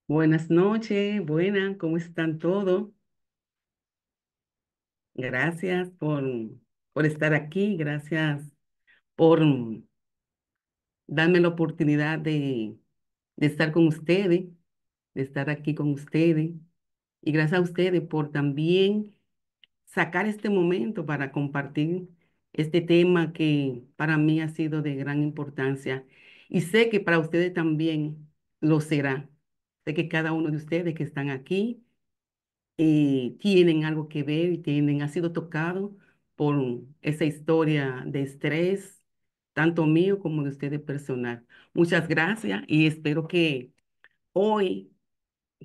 Buenas noches, buenas, ¿cómo están todos? Gracias por estar aquí, gracias por darme la oportunidad de estar con ustedes, de estar aquí con ustedes. Y gracias a ustedes por también sacar este momento para compartir este tema que para mí ha sido de gran importancia. Y sé que para ustedes también lo será. Sé que cada uno de ustedes que están aquí tienen algo que ver y ha sido tocado por esa historia de estrés, tanto mío como de ustedes personal. Muchas gracias y espero que hoy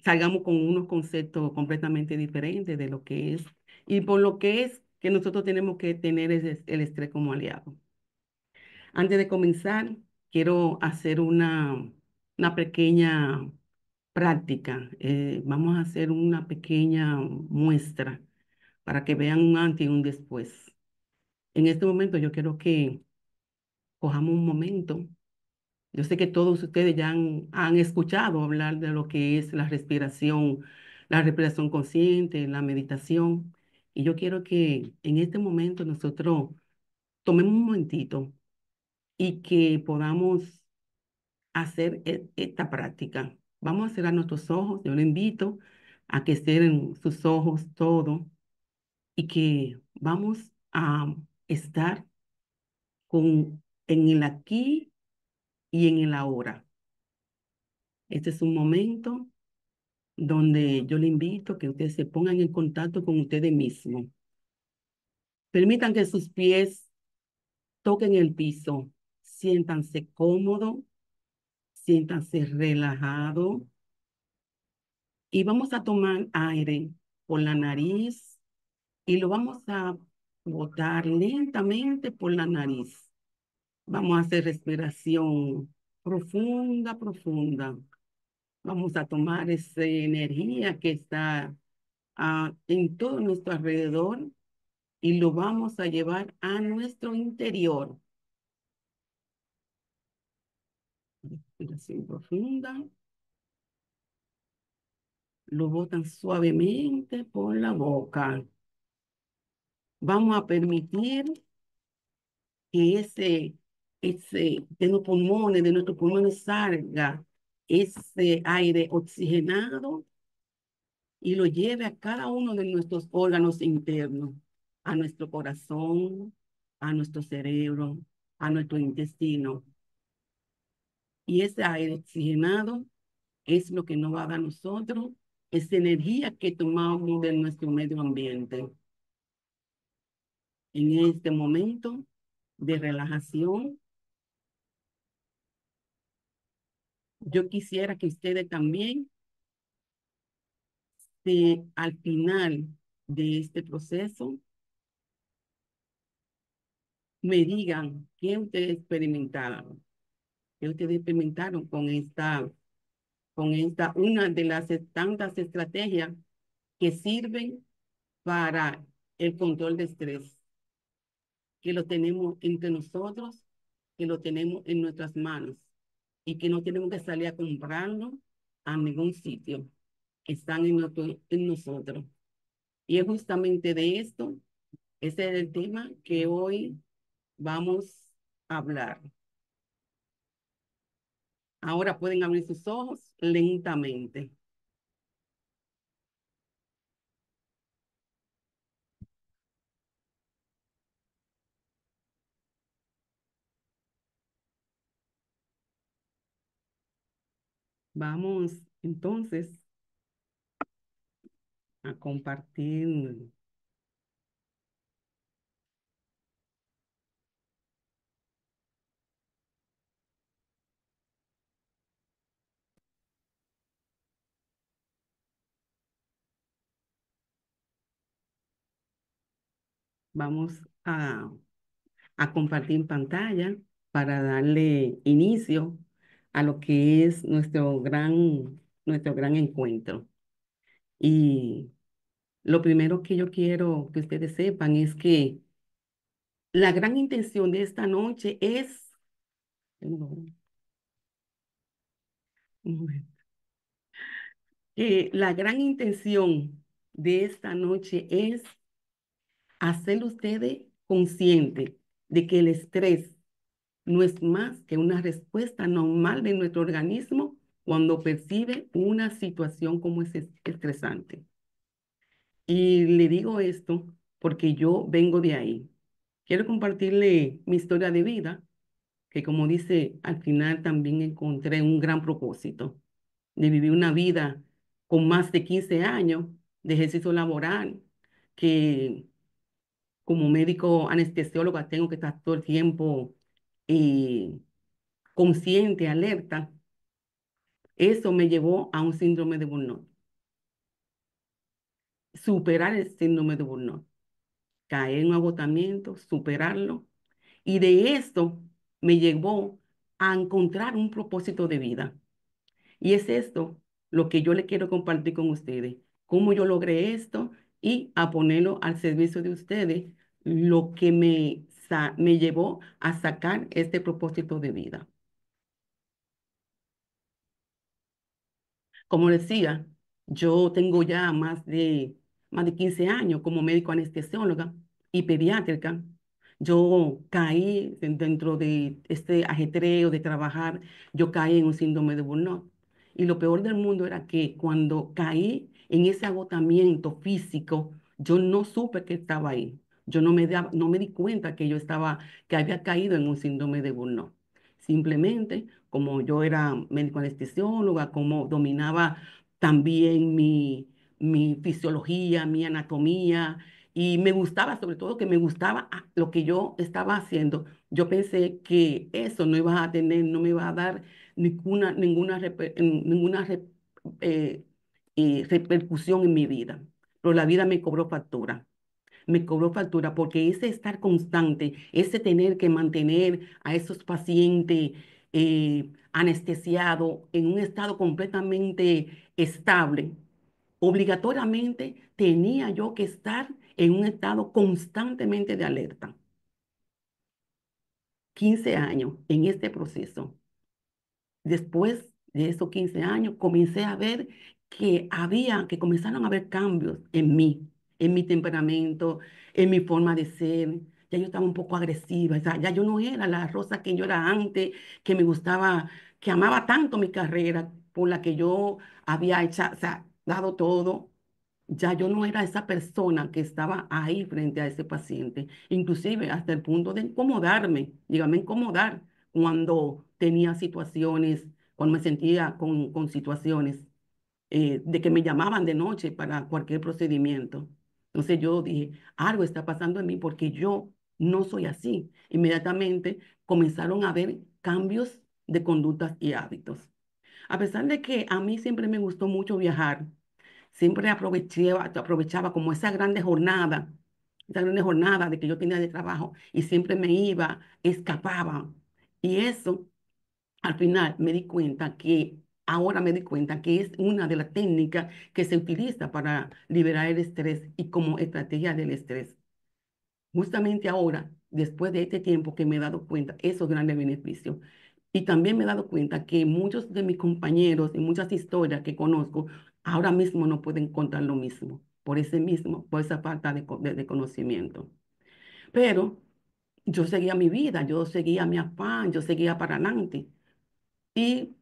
salgamos con unos conceptos completamente diferentes de lo que es y por lo que es que nosotros tenemos que tener el estrés como aliado. Antes de comenzar, quiero hacer una pequeña práctica. Vamos a hacer una pequeña muestra para que vean un antes y un después. En este momento yo quiero que cojamos un momento. Yo sé que todos ustedes ya han escuchado hablar de lo que es la respiración consciente, la meditación. Y yo quiero que en este momento nosotros tomemos un momentito y que podamos hacer esta práctica. Vamos a cerrar nuestros ojos. Yo le invito a que cierren sus ojos todo y que vamos a estar en el aquí y en el ahora. Este es un momento donde yo le invito a que ustedes se pongan en contacto con ustedes mismos. Permitan que sus pies toquen el piso. Siéntanse cómodos, siéntanse relajados y vamos a tomar aire por la nariz y lo vamos a botar lentamente por la nariz. Vamos a hacer respiración profunda, profunda. Vamos a tomar esa energía que está en todo nuestro alrededor y lo vamos a llevar a nuestro interior. Respiración profunda. Lo botan suavemente por la boca. Vamos a permitir que de nuestros pulmones salga ese aire oxigenado y lo lleve a cada uno de nuestros órganos internos, a nuestro corazón, a nuestro cerebro, a nuestro intestino. Y ese aire oxigenado es lo que nos va a dar a nosotros esa energía que tomamos de nuestro medio ambiente. En este momento de relajación, yo quisiera que ustedes también, al final de este proceso, me digan qué ustedes experimentaron, qué ustedes experimentaron una de las tantas estrategias que sirven para el control de estrés, que lo tenemos entre nosotros, que lo tenemos en nuestras manos y que no tenemos que salir a comprarlo a ningún sitio. Están en nosotros. Y es justamente de esto, ese es el tema que hoy vamos a hablar. Ahora pueden abrir sus ojos lentamente. Vamos entonces a compartir. Vamos a, a compartir pantalla para darle inicio a lo que es nuestro gran encuentro. Y lo primero que yo quiero que ustedes sepan es que la gran intención de esta noche es Bueno, la gran intención de esta noche es hacer ustedes conscientes de que el estrés no es más que una respuesta normal de nuestro organismo cuando percibe una situación como es estresante. Y le digo esto porque yo vengo de ahí. Quiero compartirle mi historia de vida, que como dice, al final también encontré un gran propósito de vivir una vida con más de 15 años de ejercicio laboral, que como médico anestesióloga tengo que estar todo el tiempo eh, consciente, alerta. Eso me llevó a un síndrome de burnout. Superar el síndrome de burnout, caer en un agotamiento, superarlo. Y de esto me llevó a encontrar un propósito de vida. Y es esto lo que yo le quiero compartir con ustedes, cómo yo logré esto y a ponerlo al servicio de ustedes, lo que me llevó a sacar este propósito de vida. Como decía, yo tengo ya más de 15 años como médico anestesióloga y pediátrica. Yo caí dentro de este ajetreo de trabajar, yo caí en un síndrome de burnout. Y lo peor del mundo era que cuando caí en ese agotamiento físico, yo no supe que estaba ahí. Yo no me di cuenta que que había caído en un síndrome de burnout. Simplemente, como yo era médico anestesióloga, como dominaba también mi fisiología, mi anatomía, y me gustaba, sobre todo que me gustaba lo que yo estaba haciendo, yo pensé que eso no iba a tener, no me iba a dar eh, repercusión en mi vida. Pero la vida me cobró factura porque ese estar constante, ese tener que mantener a esos pacientes anestesiados en un estado completamente estable, obligatoriamente tenía yo que estar en un estado constantemente de alerta. 15 años en este proceso. Después de esos 15 años, comencé a ver que comenzaron a haber cambios en mi temperamento, en mi forma de ser. Ya yo estaba un poco agresiva, o sea, ya yo no era la Rosa que yo era antes, que me gustaba, que amaba tanto mi carrera, por la que yo había hecho, o sea, dado todo. Ya yo no era esa persona que estaba ahí frente a ese paciente, inclusive hasta el punto de incomodarme, dígame incomodar cuando tenía situaciones, cuando me sentía con situaciones de que me llamaban de noche para cualquier procedimiento. Entonces yo dije, algo está pasando en mí porque yo no soy así. Inmediatamente comenzaron a haber cambios de conductas y hábitos. A pesar de que a mí siempre me gustó mucho viajar, siempre aprovechaba como esa grande jornada de que yo tenía de trabajo y siempre me iba, escapaba. Y eso, al final, ahora me di cuenta que es una de las técnicas que se utiliza para liberar el estrés y como estrategia del estrés. Justamente ahora, después de este tiempo que me he dado cuenta, esos grandes beneficios. Y también me he dado cuenta que muchos de mis compañeros y muchas historias que conozco ahora mismo no pueden contar lo mismo, por esa falta de conocimiento. Pero yo seguía mi vida, yo seguía mi afán, yo seguía para adelante. Y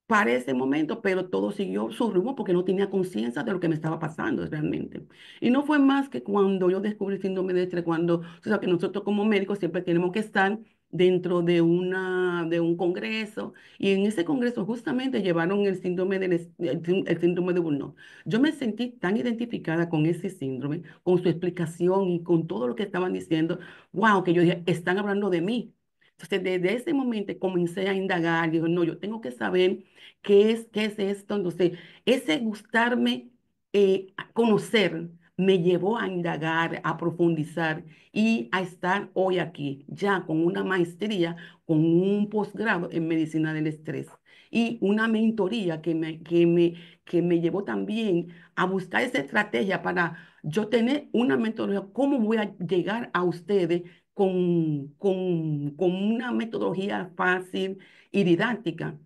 para ese momento, pero todo siguió su rumbo porque no tenía conciencia de lo que me estaba pasando realmente. Y no fue más que cuando yo descubrí el síndrome de estrés, cuando, o sea, que nosotros como médicos siempre tenemos que estar dentro de un congreso, y en ese congreso justamente llevaron el síndrome de Burnout. Yo me sentí tan identificada con ese síndrome, con su explicación y con todo lo que estaban diciendo, wow, que yo dije, están hablando de mí. Entonces, desde ese momento comencé a indagar, digo, no, yo tengo que saber qué es esto. Entonces, ese gustarme, a conocer, me llevó a indagar, a profundizar y a estar hoy aquí, ya con una maestría, con un posgrado en medicina del estrés y una mentoría que me llevó también a buscar esa estrategia para yo tener una mentoría, cómo voy a llegar a ustedes con una metodología fácil y didáctica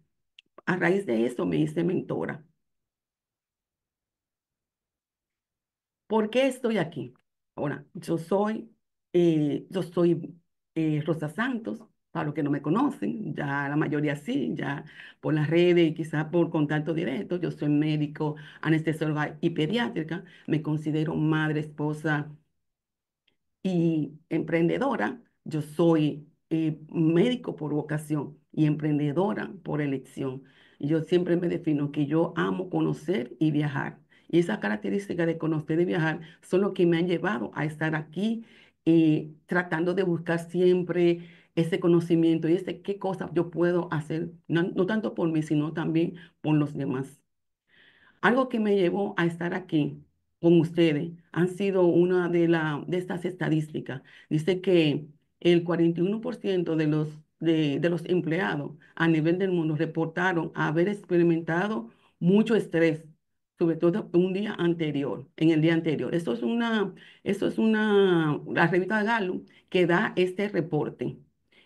A raíz de eso me hice mentora. ¿Por qué estoy aquí? Ahora, yo soy Rosa Santos, para los que no me conocen, ya la mayoría sí, ya por las redes y quizás por contacto directo. Yo soy médico, anestesióloga y pediátrica. Me considero madre, esposa y emprendedora. Yo soy médico por vocación y emprendedora por elección. Y yo siempre me defino que yo amo conocer y viajar. Y esas características de conocer y viajar son lo que me han llevado a estar aquí tratando de buscar siempre ese conocimiento y ese qué cosas yo puedo hacer, no, no tanto por mí, sino también por los demás. Algo que me llevó a estar aquí con ustedes han sido una de estas estadísticas. Dice que el 41% de los empleados a nivel del mundo reportaron haber experimentado mucho estrés, sobre todo un día anterior, en el día anterior. La revista Gallup que da este reporte.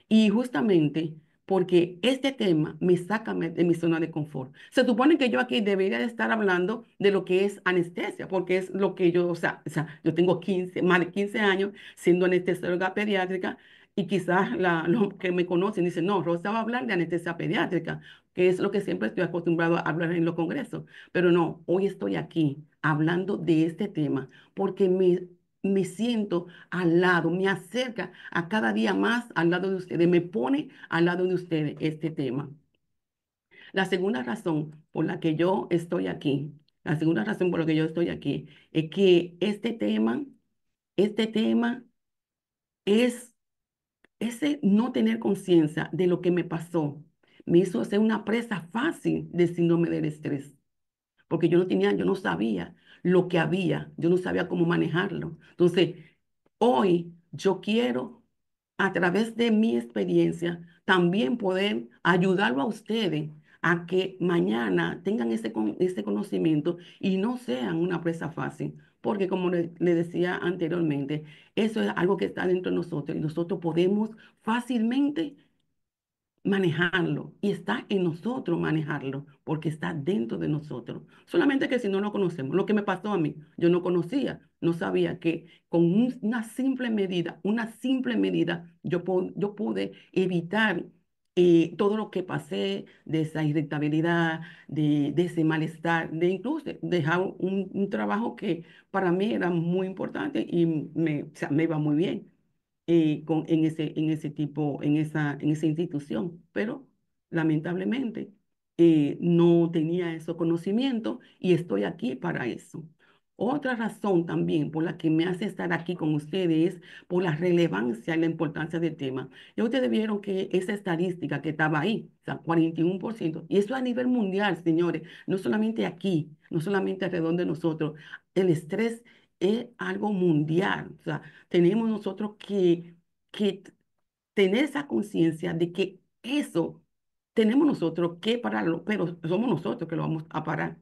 Y justamente porque este tema me saca de mi zona de confort. Se supone que yo aquí debería de estar hablando de lo que es anestesia, porque es lo que yo, o sea, yo tengo 15, más de 15 años siendo anestesióloga pediátrica y quizás los que me conocen dicen, no, Rosa va a hablar de anestesia pediátrica, que es lo que siempre estoy acostumbrado a hablar en los congresos. Pero no, hoy estoy aquí hablando de este tema porque me siento al lado, me acerca a cada día más al lado de ustedes, me pone al lado de ustedes este tema. La segunda razón por la que yo estoy aquí, la segunda razón por la que yo estoy aquí es que este tema es ese no tener conciencia de lo que me pasó, me hizo ser una presa fácil del síndrome del estrés, porque yo no sabía lo que había, yo no sabía cómo manejarlo. Entonces, hoy yo quiero, a través de mi experiencia, también poder ayudarlo a ustedes a que mañana tengan ese conocimiento y no sean una presa fácil. Porque como le decía anteriormente, eso es algo que está dentro de nosotros y nosotros podemos fácilmente manejarlo y está en nosotros manejarlo porque está dentro de nosotros. Solamente que si no lo conocemos, lo que me pasó a mí, yo no conocía, no sabía que con una simple medida, yo pude evitar todo lo que pasé de esa irritabilidad, de ese malestar, de incluso dejar un trabajo que para mí era muy importante y o sea, me iba muy bien en ese tipo, en esa institución, pero lamentablemente no tenía esos conocimientos y estoy aquí para eso. Otra razón también por la que me hace estar aquí con ustedes es por la relevancia y la importancia del tema. Ya ustedes vieron que esa estadística que estaba ahí, o sea, 41%, y eso a nivel mundial, señores, no solamente aquí, no solamente alrededor de nosotros, el estrés es algo mundial. O sea, tenemos nosotros que tener esa conciencia de que eso tenemos nosotros que pararlo, pero somos nosotros que lo vamos a parar.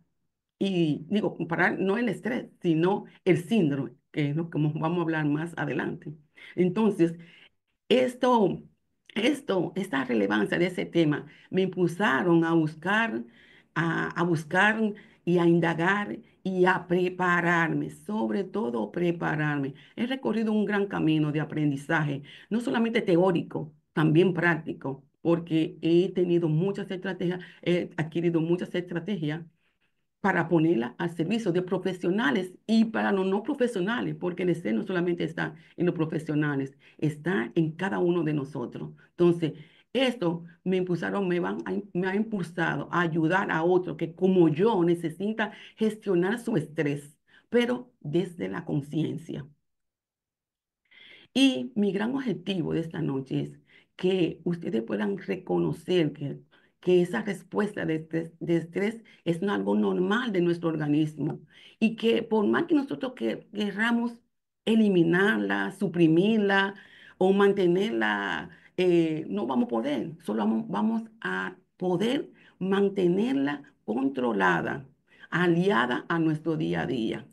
Y digo, parar no el estrés, sino el síndrome, que es lo que vamos a hablar más adelante. Entonces, esto, esta relevancia de ese tema me impulsaron a buscar y a indagar y a prepararme, sobre todo prepararme. He recorrido un gran camino de aprendizaje, no solamente teórico, también práctico, porque he tenido muchas estrategias, he adquirido muchas estrategias para ponerla al servicio de profesionales y para los no profesionales, porque el estrés no solamente está en los profesionales, está en cada uno de nosotros. Entonces, esto me ha impulsado a ayudar a otros que como yo necesitan gestionar su estrés, pero desde la conciencia. Y mi gran objetivo de esta noche es que ustedes puedan reconocer que esa respuesta de estrés es algo normal de nuestro organismo y que por más que nosotros querramos eliminarla, suprimirla o mantenerla, no vamos a poder, solo vamos a poder mantenerla controlada, aliada a nuestro día a día.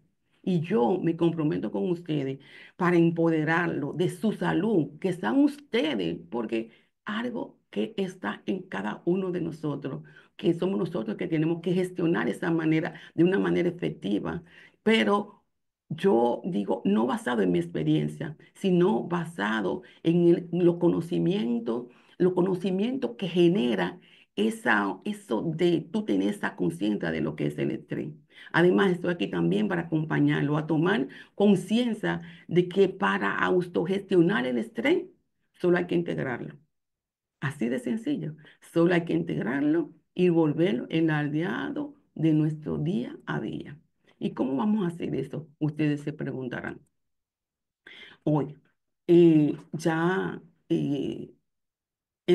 Y yo me comprometo con ustedes para empoderarlo de su salud, que sean ustedes, porque algo que está en cada uno de nosotros, que somos nosotros que tenemos que gestionar esa manera de una manera efectiva, pero yo digo, no basado en mi experiencia, sino basado en los conocimientos que genera eso de tú tener esa conciencia de lo que es el estrés. Además, estoy aquí también para acompañarlo a tomar conciencia de que para autogestionar el estrés, solo hay que integrarlo. Así de sencillo. Solo hay que integrarlo y volverlo el aliado de nuestro día a día. ¿Y cómo vamos a hacer eso? Ustedes se preguntarán. Hoy, ya el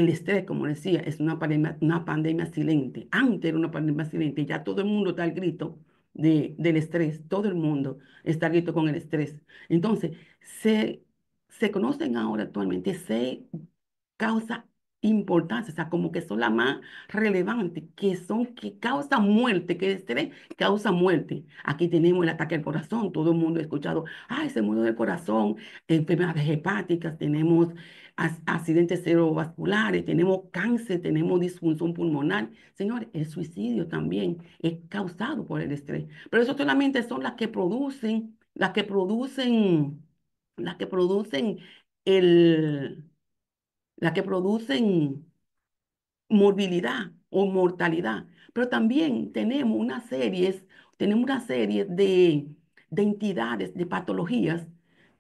estrés, como decía, es una pandemia silente. Antes era una pandemia silente. Ya todo el mundo está al grito del estrés. Todo el mundo está al grito con el estrés. Entonces, se, se conocen ahora actualmente causa importancia, o sea, como que son las más relevantes, que causa muerte, que el estrés causa muerte. Aquí tenemos el ataque al corazón, todo el mundo ha escuchado, ay, se murió del corazón, enfermedades hepáticas, tenemos accidentes cerebrovasculares, tenemos cáncer, tenemos disfunción pulmonar. Señores, el suicidio también es causado por el estrés, pero eso solamente son las que producen el las que producen morbilidad o mortalidad. Pero también tenemos una serie de entidades, de patologías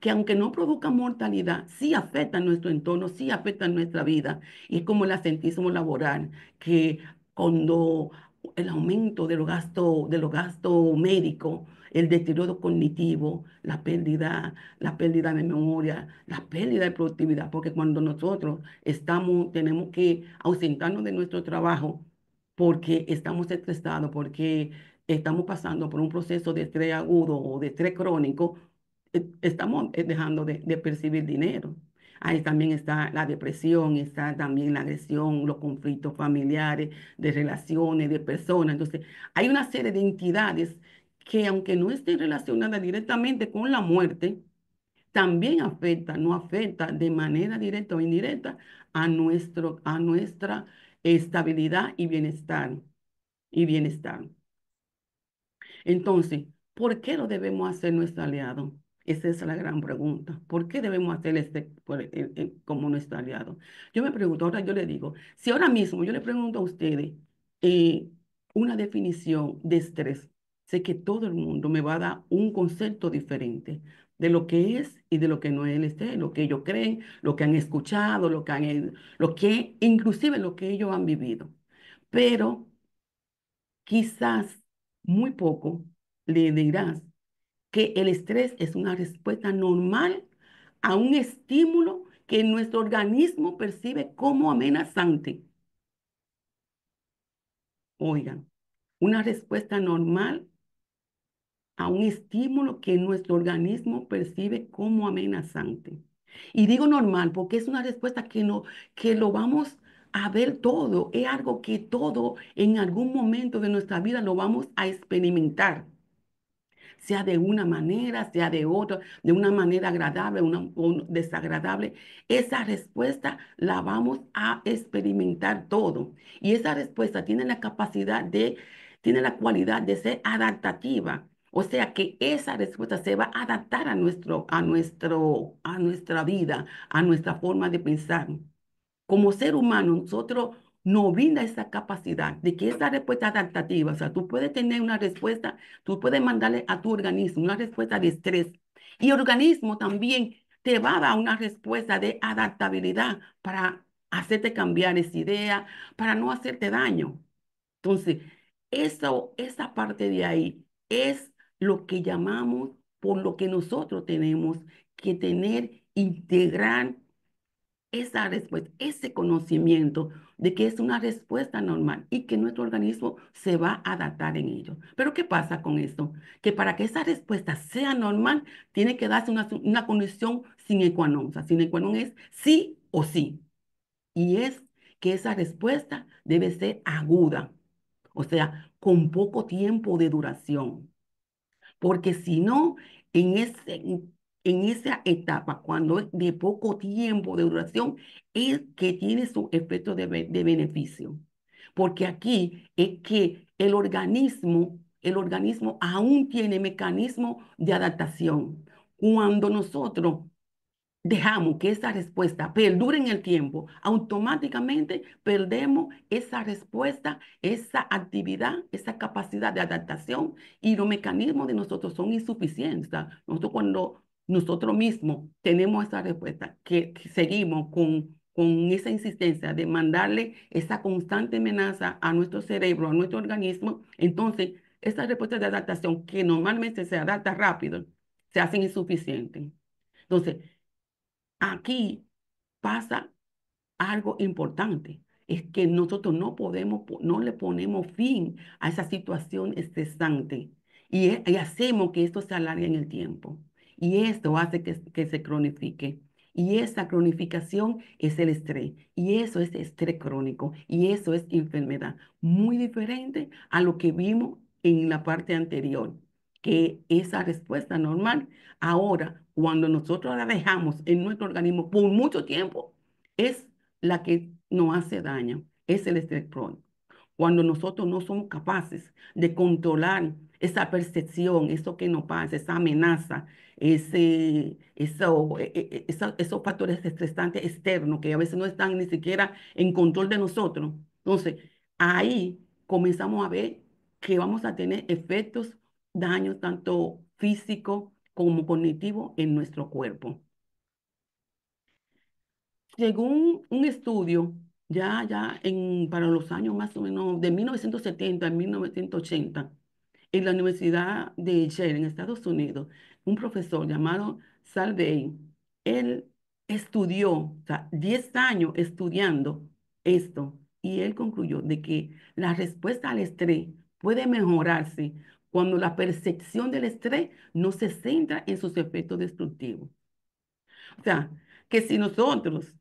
que aunque no produzcan mortalidad, sí afectan nuestro entorno, sí afectan nuestra vida. Y es como el asentismo laboral, que cuando el aumento de los gastos médicos, el deterioro cognitivo, la pérdida de memoria, la pérdida de productividad, porque cuando nosotros tenemos que ausentarnos de nuestro trabajo porque estamos estresados, porque estamos pasando por un proceso de estrés agudo o de estrés crónico, estamos dejando de percibir dinero. Ahí también está la depresión, está también la agresión, los conflictos familiares, de relaciones, de personas. Entonces, hay una serie de entidades que aunque no estén relacionadas directamente con la muerte, también afecta, no afecta de manera directa o indirecta a nuestra estabilidad y bienestar. Entonces, ¿por qué lo debemos hacer nuestro aliado? Esa es la gran pregunta. ¿Por qué debemos hacer como nuestro aliado? Yo me pregunto, ahora yo le digo, si ahora mismo yo le pregunto a ustedes eh, una definición de estrés, sé que todo el mundo me va a dar un concepto diferente de lo que es y de lo que no es el estrés, lo que ellos creen, lo que han escuchado, inclusive lo que ellos han vivido. Pero quizás muy poco le dirás que el estrés es una respuesta normal a un estímulo que nuestro organismo percibe como amenazante. Oigan, una respuesta normal a un estímulo que nuestro organismo percibe como amenazante. Y digo normal porque es una respuesta que lo vamos a ver todo, es algo que todo en algún momento de nuestra vida lo vamos a experimentar, sea de una manera, sea de otra, de una manera agradable o desagradable. Esa respuesta la vamos a experimentar todo. Y esa respuesta tiene la cualidad de ser adaptativa. O sea que esa respuesta se va a adaptar a nuestra vida, a nuestra forma de pensar. Como ser humano, nosotros nos brinda esa capacidad de que esa respuesta adaptativa, o sea, tú puedes tener una respuesta, tú puedes mandarle a tu organismo una respuesta de estrés y el organismo también te va a dar una respuesta de adaptabilidad para hacerte cambiar esa idea, para no hacerte daño. Entonces, esa parte de ahí es lo que llamamos, por lo que nosotros tenemos que integrar esa respuesta, ese conocimiento de que es una respuesta normal y que nuestro organismo se va a adaptar en ello. Pero ¿qué pasa con esto? Que para que esa respuesta sea normal, tiene que darse una condición sine qua non. O sea, sine qua non es sí o sí. Y es que esa respuesta debe ser aguda, o sea, con poco tiempo de duración. Porque si no, en ese, en esa etapa, cuando es de poco tiempo de duración, es que tiene su efecto de beneficio. Porque aquí es que el organismo aún tiene mecanismos de adaptación. Cuando nosotros dejamos que esa respuesta perdure en el tiempo, automáticamente perdemos esa respuesta, esa actividad, esa capacidad de adaptación y los mecanismos de nosotros son insuficientes. O sea, nosotros cuando nosotros mismos tenemos esa respuesta, que seguimos con esa insistencia de mandarle esa constante amenaza a nuestro cerebro, a nuestro organismo, entonces esas respuestas de adaptación que normalmente se adapta rápido, se hacen insuficientes. Entonces, aquí pasa algo importante, es que nosotros no podemos, no le ponemos fin a esa situación estresante y hacemos que esto se alargue en el tiempo. Y esto hace que se cronifique. Y esa cronificación es el estrés. Y eso es estrés crónico. Y eso es enfermedad. Muy diferente a lo que vimos en la parte anterior, que esa respuesta normal, ahora, cuando nosotros la dejamos en nuestro organismo por mucho tiempo, es la que nos hace daño, es el estrés crónico. Cuando nosotros no somos capaces de controlar esa percepción, eso que nos pasa, esa amenaza, esos factores estresantes externos que a veces no están ni siquiera en control de nosotros. Entonces, ahí comenzamos a ver que vamos a tener efectos, daños tanto físicos como cognitivos en nuestro cuerpo. Según un estudio, para los años más o menos de 1970 a 1980, en la Universidad de Yale, en Estados Unidos, un profesor llamado Salvey, él estudió, o sea, 10 años estudiando esto, y él concluyó de que la respuesta al estrés puede mejorarse cuando la percepción del estrés no se centra en sus efectos destructivos. O sea, que si nosotros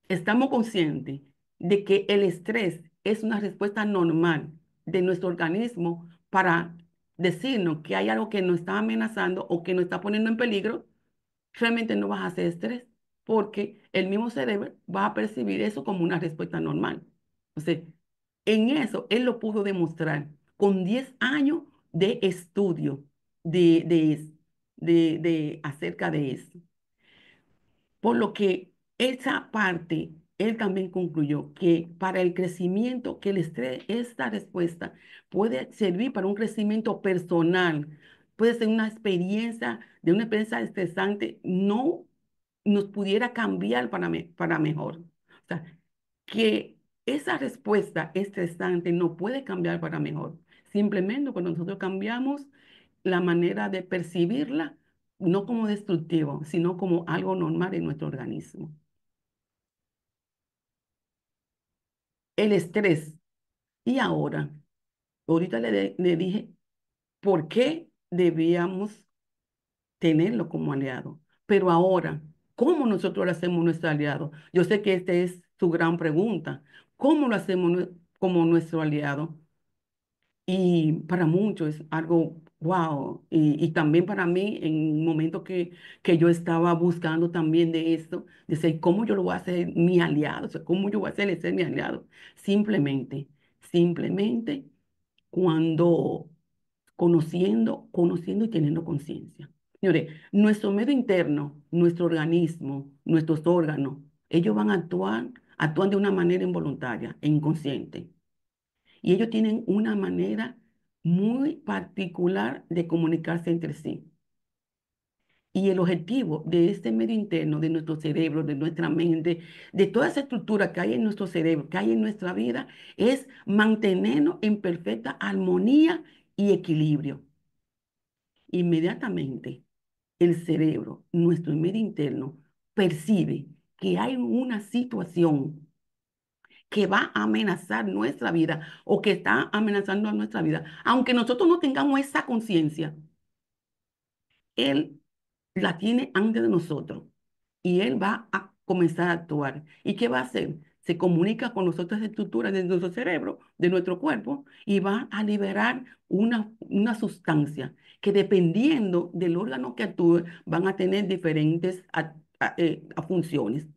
estamos conscientes de que el estrés es una respuesta normal de nuestro organismo para decirnos que hay algo que nos está amenazando o que nos está poniendo en peligro, realmente no vas a hacer estrés, porque el mismo cerebro va a percibir eso como una respuesta normal. Entonces, en eso él lo pudo demostrar con 10 años de estudio acerca de eso. Por lo que esa parte, él también concluyó que para el crecimiento, que el estrés, esta respuesta puede servir para un crecimiento personal, puede ser una experiencia estresante, no nos pudiera cambiar para mejor. O sea, que esa respuesta estresante no puede cambiar para mejor. Simplemente cuando nosotros cambiamos la manera de percibirla, no como destructivo, sino como algo normal en nuestro organismo. El estrés. Y ahorita le dije por qué debíamos tenerlo como aliado. Pero ahora, ¿cómo nosotros lo hacemos nuestro aliado? Yo sé que esta es su gran pregunta. ¿Cómo lo hacemos como nuestro aliado? Y para muchos es algo wow. Y también para mí, en un momento que yo estaba buscando también de esto, de decir, ¿cómo yo lo voy a hacer mi aliado? O sea, ¿cómo yo voy a hacerle ser mi aliado? Simplemente cuando conociendo y teniendo conciencia. Señores, nuestro medio interno, nuestro organismo, nuestros órganos, ellos van a actúan de una manera involuntaria e inconsciente. Y ellos tienen una manera muy particular de comunicarse entre sí. Y el objetivo de este medio interno, de nuestro cerebro, de nuestra mente, de toda esa estructura que hay en nuestro cerebro, que hay en nuestra vida, es mantenernos en perfecta armonía y equilibrio. Inmediatamente, el cerebro, nuestro medio interno, percibe que hay una situación que va a amenazar nuestra vida o que está amenazando a nuestra vida, aunque nosotros no tengamos esa conciencia, Él la tiene antes de nosotros y Él va a comenzar a actuar. ¿Y qué va a hacer? se comunica con las otras estructuras de nuestro cerebro, de nuestro cuerpo, y va a liberar una sustancia que dependiendo del órgano que actúe, van a tener diferentes funciones.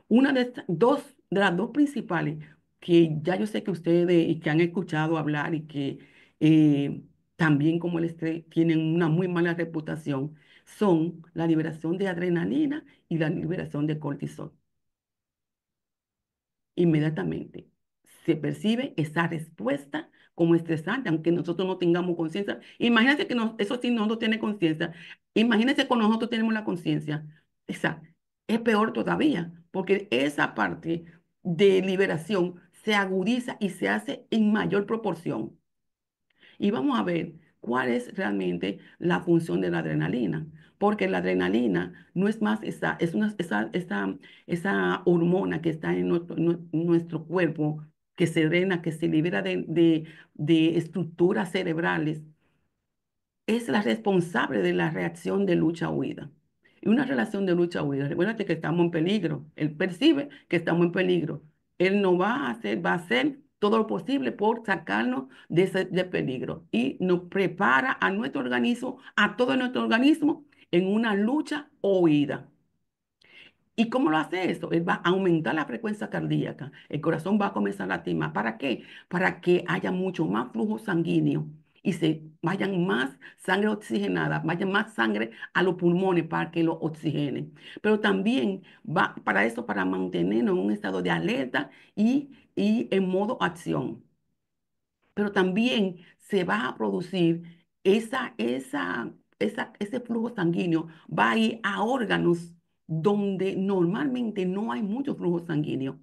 Una de estas, de las dos principales, que ya yo sé que ustedes y que han escuchado hablar y que eh, también como el estrés tienen una muy mala reputación, son la liberación de adrenalina y la liberación de cortisol. Inmediatamente se percibe esa respuesta como estresante, aunque nosotros no tengamos conciencia. Imagínense que eso sí nosotros tiene conciencia. Imagínense cuando nosotros tenemos la conciencia. Esa es peor todavía, porque esa parte de liberación se agudiza y se hace en mayor proporción. Y vamos a ver cuál es realmente la función de la adrenalina, porque la adrenalina no es más esa hormona que está en nuestro cuerpo, que se drena, que se libera de estructuras cerebrales, es la responsable de la reacción de lucha-huida. Y una relación de lucha-huida, recuérdate que estamos en peligro. Él percibe que estamos en peligro. Él no va a hacer todo lo posible por sacarnos de peligro. Y nos prepara a nuestro organismo, a todo nuestro organismo, en una lucha o huida. ¿Y cómo lo hace eso? Él va a aumentar la frecuencia cardíaca. El corazón va a comenzar a latir más. ¿Para qué? Para que haya mucho más flujo sanguíneo y se vayan más sangre oxigenada, vaya más sangre a los pulmones para que lo oxigenen. Pero también va para eso, para mantenernos en un estado de alerta y en modo acción, pero también se va a producir ese flujo sanguíneo, va a ir a órganos donde normalmente no hay mucho flujo sanguíneo.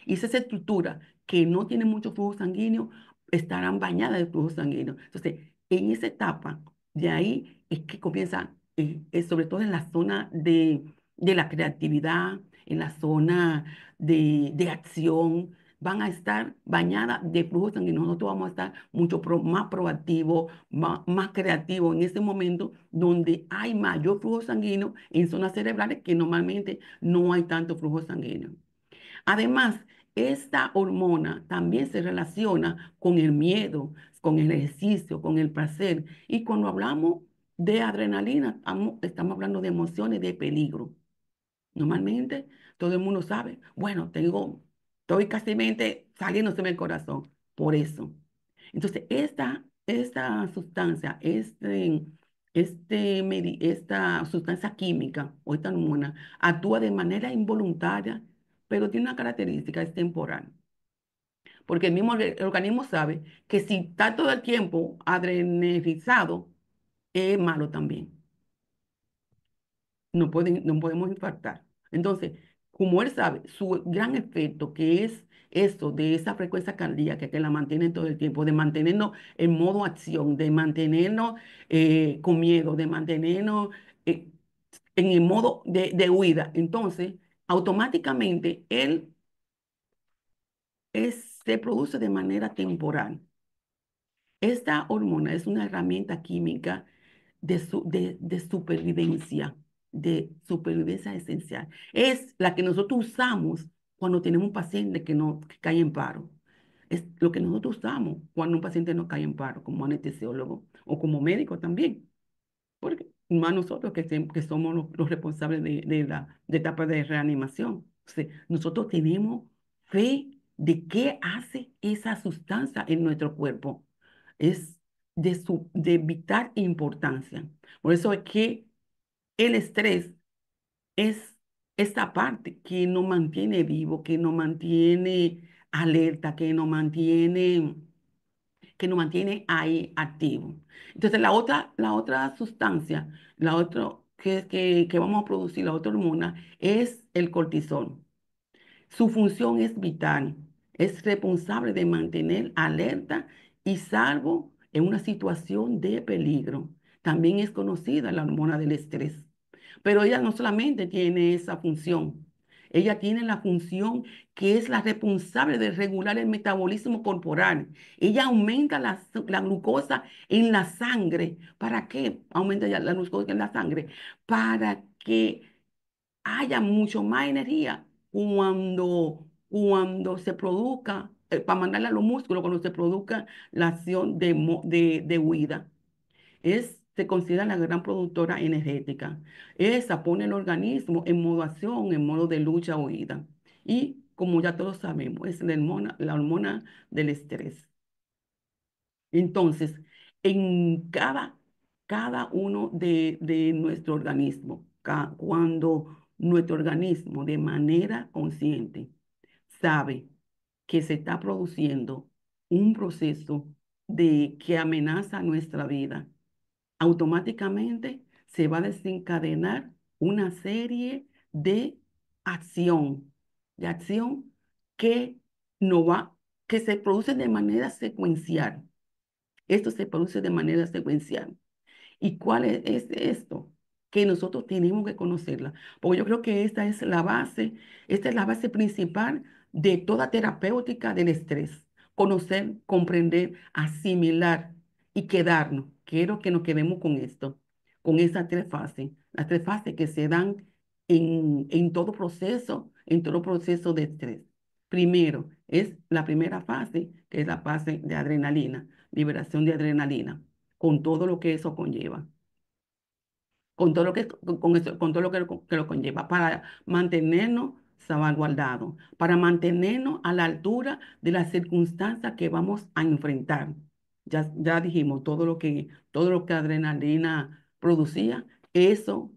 Y esa estructura que no tiene mucho flujo sanguíneo estarán bañadas de flujo sanguíneo. Entonces, en esa etapa, de ahí es que comienza, sobre todo en la zona de la creatividad, en la zona de acción, van a estar bañadas de flujo sanguíneo. Nosotros vamos a estar mucho más proactivos, más creativos en ese momento donde hay mayor flujo sanguíneo en zonas cerebrales que normalmente no hay tanto flujo sanguíneo. Además, esta hormona también se relaciona con el miedo, con el ejercicio, con el placer. Y cuando hablamos de adrenalina, estamos hablando de emociones de peligro. Normalmente todo el mundo sabe, bueno, estoy casi saliéndose el corazón por eso. Entonces, esta sustancia, esta sustancia química o esta hormona actúa de manera involuntaria, pero tiene una característica, es temporal. Porque el mismo organismo sabe que si está todo el tiempo adrenalizado, es malo también. No podemos infartar. Entonces, como él sabe, su gran efecto, que es eso de esa frecuencia cardíaca que la mantiene todo el tiempo, de mantenernos en modo acción, de mantenernos con miedo, de mantenernos eh, en el modo de huida. Entonces, automáticamente él se produce de manera temporal. Esta hormona es una herramienta química de supervivencia esencial. Es la que nosotros usamos cuando tenemos un paciente que cae en paro. Es lo que nosotros usamos cuando un paciente no cae en paro, como anestesiólogo o como médico también. Porque más nosotros que somos los responsables de etapa de reanimación. O sea, nosotros tenemos fe de qué hace esa sustancia en nuestro cuerpo. Es de vital importancia. Por eso es que el estrés es esta parte que nos mantiene vivo, que nos mantiene alerta, que nos mantiene ahí activo. Entonces, la otra sustancia, la otra que vamos a producir, la otra hormona, es el cortisol. Su función es vital, es responsable de mantener alerta y salvo en una situación de peligro. También es conocida la hormona del estrés. Pero ella no solamente tiene esa función, ella tiene la función que es la responsable de regular el metabolismo corporal. Ella aumenta la glucosa en la sangre. ¿Para qué aumenta ya la glucosa en la sangre? Para que haya mucho más energía cuando cuando se produzca, para mandarle a los músculos, cuando se produzca la acción de huida. Se considera la gran productora energética. Esa pone el organismo en modo acción, en modo de lucha o huida. Y como ya todos sabemos, es la hormona del estrés. Entonces, en cada uno de nuestro organismo, cuando nuestro organismo de manera consciente sabe que se está produciendo un proceso que amenaza nuestra vida, automáticamente se va a desencadenar una serie acción, de acción que no va, que se produce de manera secuencial. Esto se produce de manera secuencial. ¿Y cuál es esto? Que nosotros tenemos que conocerla, porque yo creo que esta es la base principal de toda terapéutica del estrés. Conocer, comprender, asimilar y quedarnos. Quiero que nos quedemos con esto, con esas tres fases, las tres fases que se dan en todo proceso de estrés. Primero, es la primera fase, que es la fase de adrenalina, liberación de adrenalina, con todo lo que eso conlleva, con todo lo que, con eso, con todo lo que lo conlleva, para mantenernos salvaguardados, para mantenernos a la altura de las circunstancias que vamos a enfrentar. Ya dijimos, todo lo que adrenalina producía, eso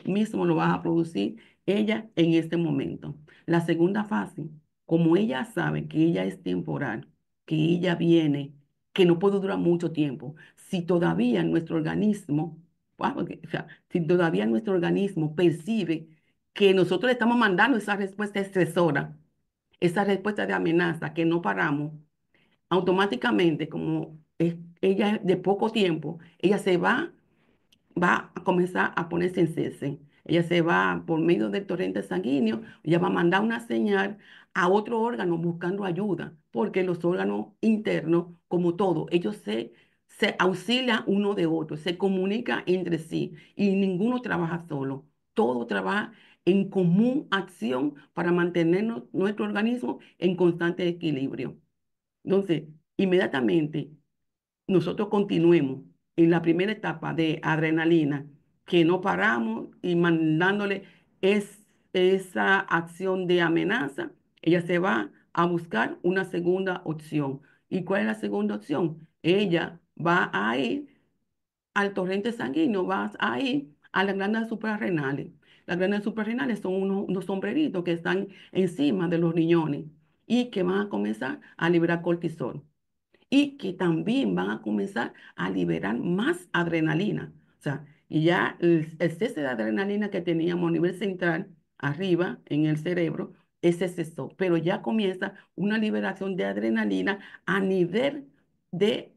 mismo lo va a producir ella en este momento. La segunda fase, como ella sabe que ella es temporal, que ella viene, que no puede durar mucho tiempo, si todavía nuestro organismo, o sea, si todavía nuestro organismo percibe que nosotros le estamos mandando esa respuesta estresora, esa respuesta de amenaza, que no paramos, automáticamente, como ella es de poco tiempo, ella va a comenzar a ponerse en cese. Ella se va por medio del torrente sanguíneo, ella va a mandar una señal a otro órgano buscando ayuda, porque los órganos internos, como todo, ellos se auxilian uno de otro, se comunican entre sí y ninguno trabaja solo. Todo trabaja en común acción para mantener nuestro organismo en constante equilibrio. Entonces, inmediatamente nosotros continuemos en la primera etapa de adrenalina, que no paramos y mandándole esa acción de amenaza, ella se va a buscar una segunda opción. ¿Y cuál es la segunda opción? Ella va a ir al torrente sanguíneo, va a ir a las glándulas suprarrenales. Las glándulas suprarrenales son unos sombreritos que están encima de los riñones y que van a comenzar a liberar cortisol y que también van a comenzar a liberar más adrenalina. O sea, y ya el cese de adrenalina que teníamos a nivel central, arriba en el cerebro, ese cesó, pero ya comienza una liberación de adrenalina a nivel de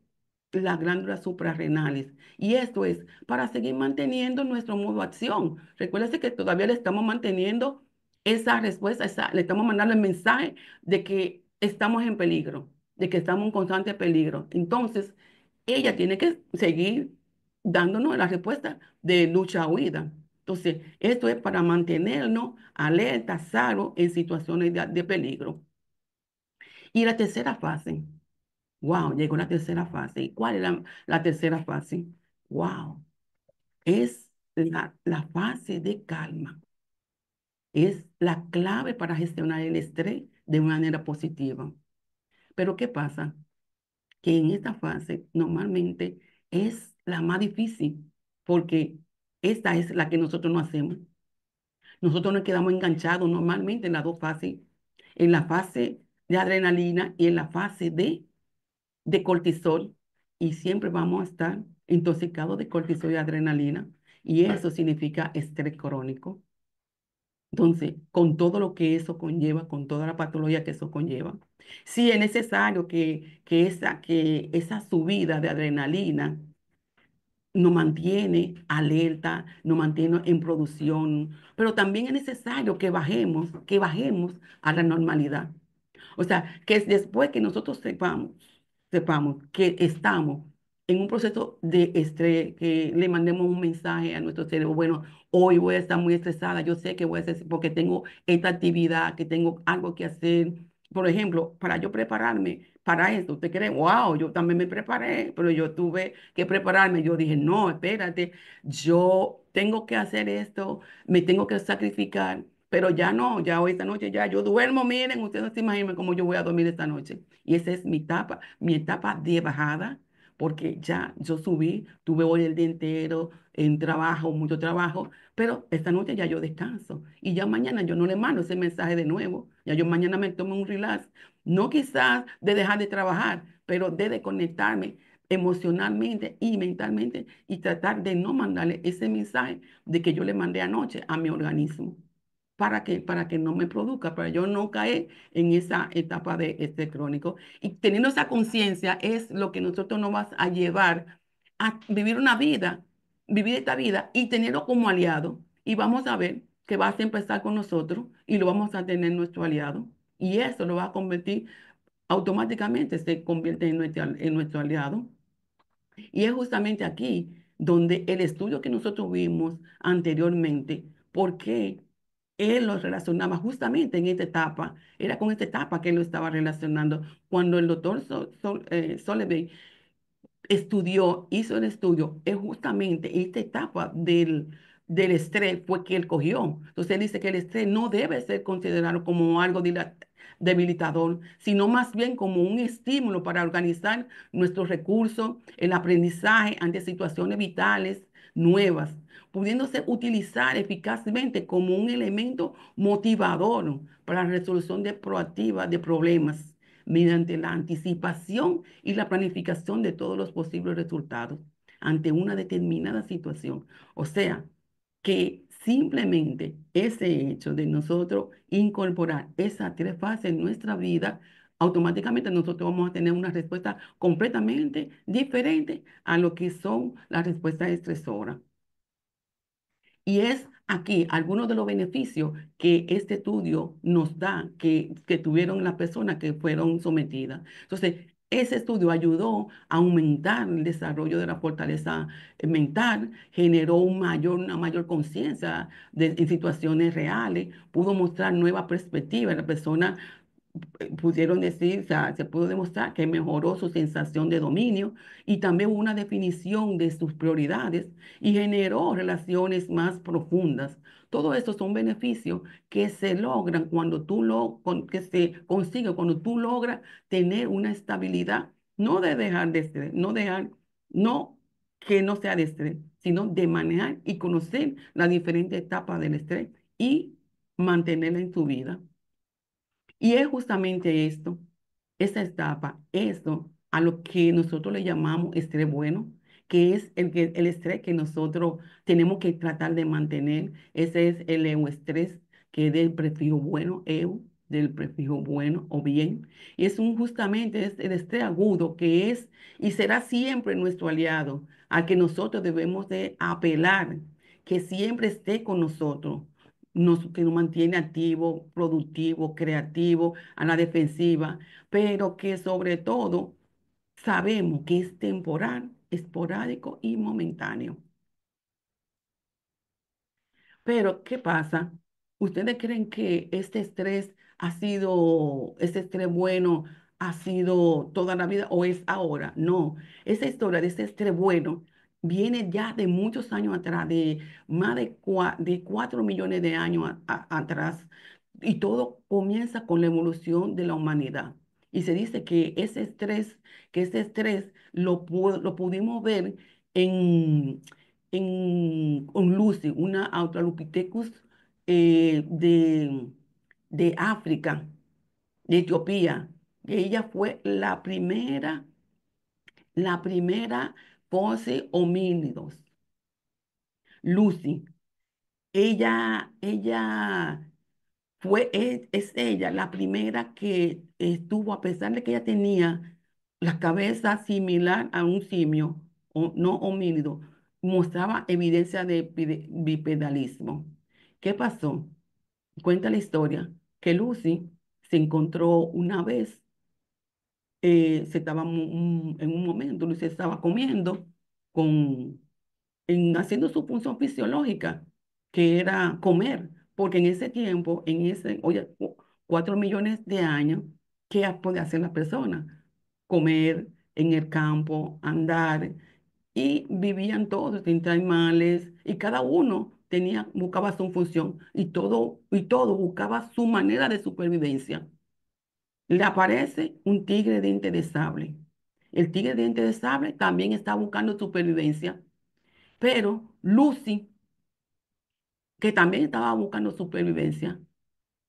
las glándulas suprarrenales. Y esto es para seguir manteniendo nuestro modo de acción. Recuérdense que todavía le estamos manteniendo esa respuesta, le estamos mandando el mensaje de que estamos en peligro, de que estamos en constante peligro. Entonces, ella tiene que seguir dándonos la respuesta de lucha-huida. Entonces, esto es para mantenernos alerta, salvo en situaciones de peligro. Y la tercera fase, wow, llegó la tercera fase. ¿Y cuál es la tercera fase? Wow, es la fase de calma. Es la clave para gestionar el estrés de manera positiva. Pero ¿qué pasa? Que en esta fase normalmente es la más difícil, porque esta es la que nosotros no hacemos. Nosotros nos quedamos enganchados normalmente en las dos fases, en la fase de adrenalina y en la fase de cortisol, y siempre vamos a estar intoxicados de cortisol y adrenalina, y eso significa estrés crónico. Entonces, con todo lo que eso conlleva, con toda la patología que eso conlleva, sí es necesario que esa subida de adrenalina nos mantiene alerta, nos mantiene en producción, pero también es necesario que bajemos a la normalidad. O sea, que después que nosotros sepamos que estamos en un proceso de estrés, que le mandemos un mensaje a nuestro cerebro, bueno, hoy voy a estar muy estresada, yo sé que voy a hacer porque tengo esta actividad, que tengo algo que hacer. Por ejemplo, para yo prepararme para esto, ¿usted cree? Wow, yo también me preparé, pero yo tuve que prepararme. Yo dije, no, espérate, yo tengo que hacer esto, me tengo que sacrificar, pero ya no, ya hoy esta noche ya yo duermo, miren, ustedes no se imaginan cómo yo voy a dormir esta noche. Y esa es mi etapa de bajada, porque ya yo subí, tuve hoy el día entero en trabajo, mucho trabajo, pero esta noche ya yo descanso y ya mañana yo no le mando ese mensaje de nuevo, ya yo mañana me tomo un relax, no quizás de dejar de trabajar, pero de desconectarme emocionalmente y mentalmente y tratar de no mandarle ese mensaje de que yo le mandé anoche a mi organismo. Para que no me produzca, para yo no caer en esa etapa de este crónico. Y teniendo esa conciencia es lo que nosotros nos va a llevar a vivir una vida, vivir esta vida y tenerlo como aliado. Y vamos a ver que va a empezar con nosotros y lo vamos a tener nuestro aliado. Y eso lo va a convertir, automáticamente se convierte en nuestro aliado. Y es justamente aquí donde el estudio que nosotros vimos anteriormente, ¿por qué él lo relacionaba justamente en esta etapa? Era con esta etapa que él lo estaba relacionando. Cuando el doctor Solovey estudió, hizo el estudio, es justamente esta etapa del estrés fue que él cogió. Entonces él dice que el estrés no debe ser considerado como algo debilitador, sino más bien como un estímulo para organizar nuestros recursos, el aprendizaje ante situaciones vitales nuevas, pudiéndose utilizar eficazmente como un elemento motivador para la resolución proactiva de problemas mediante la anticipación y la planificación de todos los posibles resultados ante una determinada situación. O sea, que simplemente ese hecho de nosotros incorporar esas tres fases en nuestra vida, automáticamente nosotros vamos a tener una respuesta completamente diferente a lo que son las respuestas estresoras. Y es aquí algunos de los beneficios que este estudio nos da, que tuvieron las personas que fueron sometidas. Entonces, ese estudio ayudó a aumentar el desarrollo de la fortaleza mental, generó una mayor conciencia en situaciones reales, pudo mostrar nuevas perspectivas. La persona pudieron decir, o sea, se pudo demostrar que mejoró su sensación de dominio y también una definición de sus prioridades y generó relaciones más profundas. Todo esto son beneficios que se logran cuando que se consigue cuando tú logras tener una estabilidad, no de dejar de estrés, no que no sea de estrés, sino de manejar y conocer las diferentes etapas del estrés y mantenerla en tu vida. Y es justamente esto, esta etapa, esto a lo que nosotros le llamamos estrés bueno, que es el estrés que nosotros tenemos que tratar de mantener. Ese es el euestrés, que es del prefijo bueno, del prefijo bueno o bien. Y justamente es el estrés agudo que es y será siempre nuestro aliado, al que nosotros debemos de apelar, que siempre esté con nosotros, que nos mantiene activo, productivo, creativo, a la defensiva, pero que sobre todo sabemos que es temporal, esporádico y momentáneo. Pero, ¿qué pasa? ¿Ustedes creen que este estrés bueno ha sido toda la vida o es ahora? No, esa historia de este estrés bueno viene ya de muchos años atrás, de más de 4 millones de años atrás, y todo comienza con la evolución de la humanidad. Y se dice que ese estrés lo pudimos ver con Lucy, una Australopithecus de África, de Etiopía. Ella fue la primera pose homínidos. Lucy, ella es ella la primera que estuvo, a pesar de que ella tenía la cabeza similar a un simio, o no homínido, mostraba evidencia de bipedalismo. ¿Qué pasó? Cuenta la historia que Lucy se encontró una vez en un momento, Lucy estaba comiendo con, haciendo su función fisiológica, que era comer, porque en ese tiempo, oye, 4 millones de años, ¿qué podía hacer la persona? Comer en el campo, andar, y vivían todos entre animales, y cada uno buscaba su función, y todo buscaba su manera de supervivencia. Le aparece un tigre de diente de sable. El tigre de diente de sable también está buscando supervivencia, pero Lucy, que también estaba buscando supervivencia,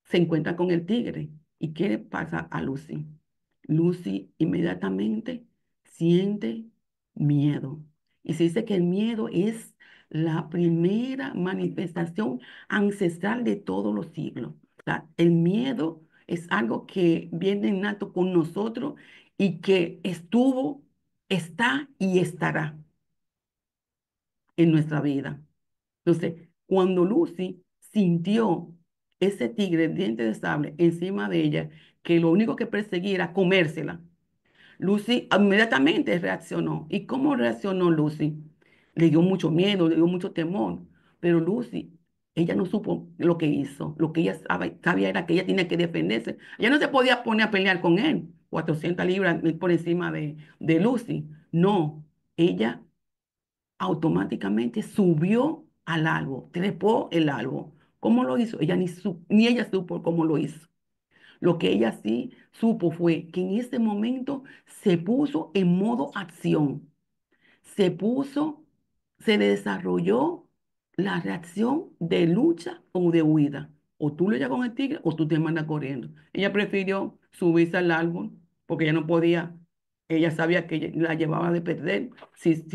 se encuentra con el tigre. ¿Y qué le pasa a Lucy? Lucy inmediatamente siente miedo. Y se dice que el miedo es la primera manifestación ancestral de todos los siglos. O sea, el miedo es algo que viene innato con nosotros y que estuvo, está y estará en nuestra vida. Entonces, cuando Lucy sintió ese tigre diente de sable encima de ella, que lo único que perseguía era comérsela, Lucy inmediatamente reaccionó. ¿Y cómo reaccionó Lucy? Le dio mucho miedo, le dio mucho temor, pero Lucy, ella no supo lo que hizo. Lo que ella sabía era que ella tenía que defenderse. Ella no se podía poner a pelear con él, 400 libras por encima de Lucy. No, ella automáticamente subió al árbol, trepó el árbol. ¿Cómo lo hizo? Ella ni ella supo cómo lo hizo. Lo que ella sí supo fue que en ese momento se puso en modo acción, se puso, se desarrolló la reacción de lucha o de huida. O tú le llegas con el tigre o tú te mandas corriendo. Ella prefirió subirse al árbol porque ella no podía, ella sabía que la llevaba de perder si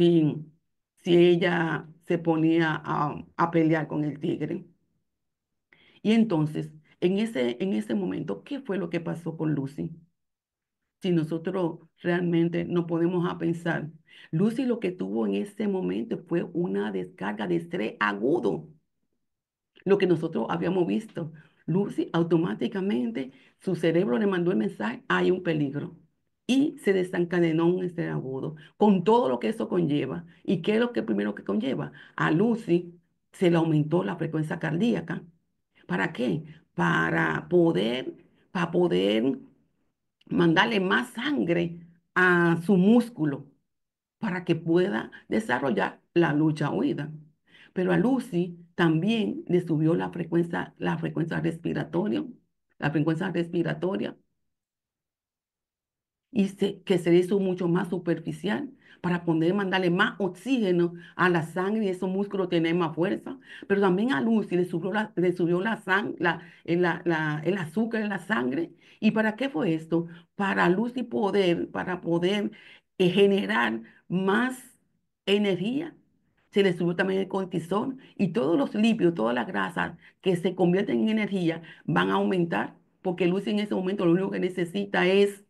ella se ponía a pelear con el tigre. Y entonces, en ese momento, ¿qué fue lo que pasó con Lucy? Si nosotros realmente nos podemos a pensar, Lucy lo que tuvo en ese momento fue una descarga de estrés agudo, lo que nosotros habíamos visto. Lucy automáticamente, su cerebro le mandó el mensaje, hay un peligro. Y se desencadenó un estrés agudo, con todo lo que eso conlleva. ¿Y qué es lo que primero que conlleva? A Lucy se le aumentó la frecuencia cardíaca. ¿Para qué? Para poder mandarle más sangre a su músculo para que pueda desarrollar la lucha huida. Pero a Lucy también le subió la frecuencia respiratoria, la frecuencia respiratoria y que se le hizo mucho más superficial para poder mandarle más oxígeno a la sangre y esos músculos tener más fuerza. Pero también a Lucy le subió el azúcar en la sangre. ¿Y para qué fue esto? Para Lucy para poder generar más energía. Se le subió también el cortisol y todos los lípidos, todas las grasas que se convierten en energía van a aumentar porque Lucy en ese momento lo único que necesita es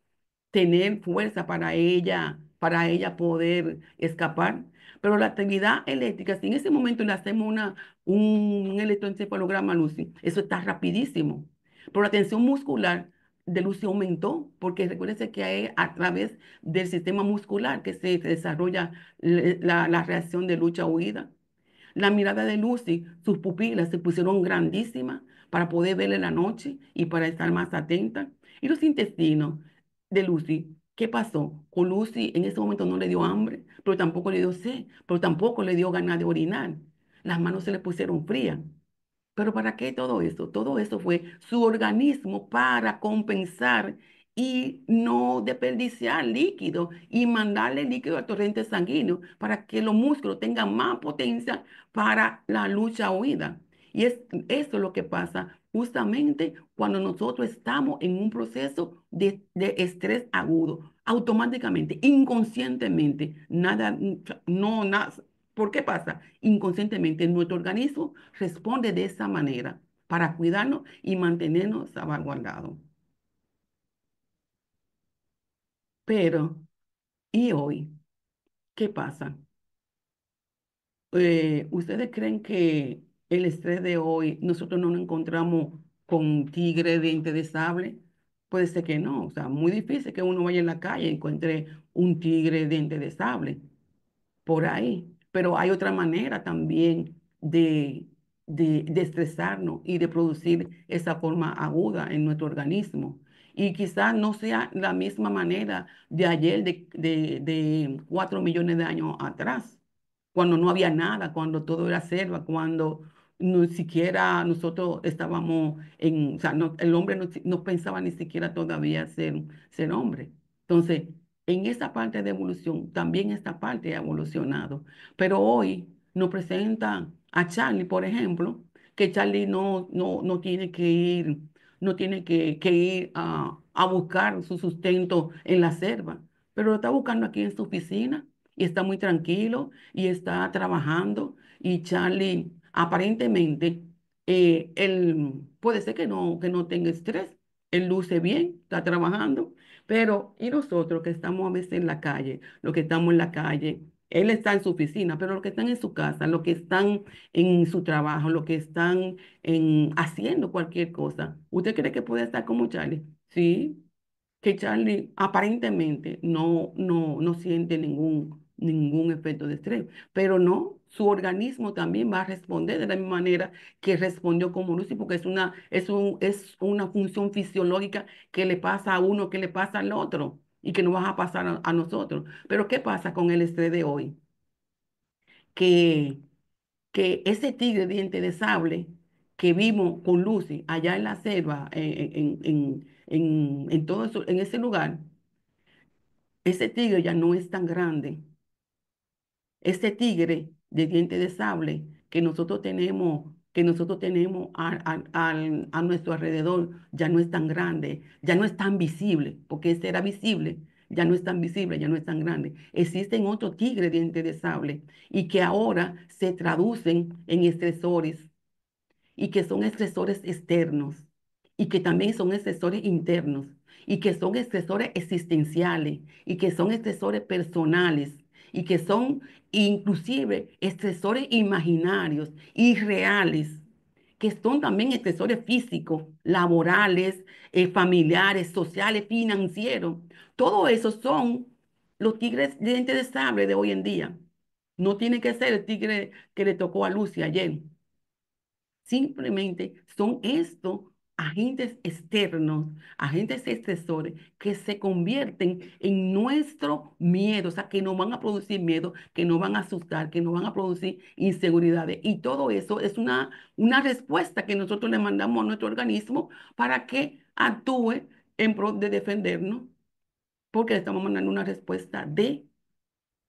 tener fuerza para ella poder escapar. Pero la actividad eléctrica, si en ese momento le hacemos un electroencefalograma a Lucy, eso está rapidísimo. Pero la tensión muscular de Lucy aumentó, porque recuérdense que es a través del sistema muscular que se desarrolla la reacción de lucha-huida. La mirada de Lucy, sus pupilas se pusieron grandísimas para poder ver en la noche y para estar más atenta. Y los intestinos de Lucy, ¿qué pasó? Con Lucy en ese momento no le dio hambre, pero tampoco le dio sed, pero tampoco le dio ganas de orinar. Las manos se le pusieron frías. Pero ¿para qué todo eso? Todo eso fue su organismo para compensar y no desperdiciar líquido y mandarle líquido al torrente sanguíneo para que los músculos tengan más potencia para la lucha huida. Y eso es lo que pasa justamente cuando nosotros estamos en un proceso de estrés agudo. Automáticamente, inconscientemente, nada, no, nada. ¿Por qué pasa? Inconscientemente nuestro organismo responde de esa manera para cuidarnos y mantenernos salvaguardados. Pero, ¿y hoy? ¿Qué pasa? ¿Ustedes creen que el estrés de hoy nosotros no nos encontramos con tigre diente de sable? puede ser que no. O sea, muy difícil que uno vaya en la calle y encuentre un tigre de diente de sable por ahí. Pero hay otra manera también de estresarnos y de producir esa forma aguda en nuestro organismo. Y quizás no sea la misma manera de ayer, de 4 millones de años atrás, cuando no había nada, cuando todo era selva, cuando ni siquiera nosotros estábamos en, o sea, el hombre no pensaba ni siquiera todavía ser hombre. Entonces, en esa parte de evolución, también esta parte ha evolucionado. Pero hoy nos presentan a Charlie, por ejemplo, que Charlie no tiene que ir, no tiene que ir a buscar su sustento en la selva, pero lo está buscando aquí en su oficina y está muy tranquilo y está trabajando. Y Charlie, aparentemente, él puede ser que no tenga estrés, él luce bien, está trabajando. Pero, y nosotros que estamos a veces en la calle, los que estamos en la calle, él está en su oficina, pero los que están en su casa, los que están en su trabajo, los que están haciendo cualquier cosa, ¿usted cree que puede estar como Charlie? Sí, que Charlie aparentemente no siente ningún efecto de estrés, pero no, su organismo también va a responder de la misma manera que respondió como Lucy, porque es una función fisiológica que le pasa a uno, que le pasa al otro y que nos va a pasar a nosotros. Pero ¿qué pasa con el estrés de hoy? Que, que ese tigre diente de sable que vimos con Lucy allá en la selva, en todo eso, en ese lugar, ese tigre ya no es tan grande. Ese tigre de diente de sable que nosotros tenemos a nuestro alrededor, ya no es tan grande, ya no es tan visible, porque ese era visible, ya no es tan visible, ya no es tan grande. Existen otros tigres de diente de sable y que ahora se traducen en estresores y que son estresores externos y que también son estresores internos y que son estresores existenciales y que son estresores personales y que son inclusive estresores imaginarios y reales, que son también estresores físicos, laborales, familiares, sociales, financieros. Todo eso son los tigres de dientes de sable de hoy en día. No tiene que ser el tigre que le tocó a Lucy ayer. Simplemente son estos agentes externos, agentes estresores que se convierten en nuestro miedo, o sea, que nos van a producir miedo, que nos van a asustar, que nos van a producir inseguridades. Y todo eso es una respuesta que nosotros le mandamos a nuestro organismo para que actúe en pro de defendernos, porque le estamos mandando una respuesta de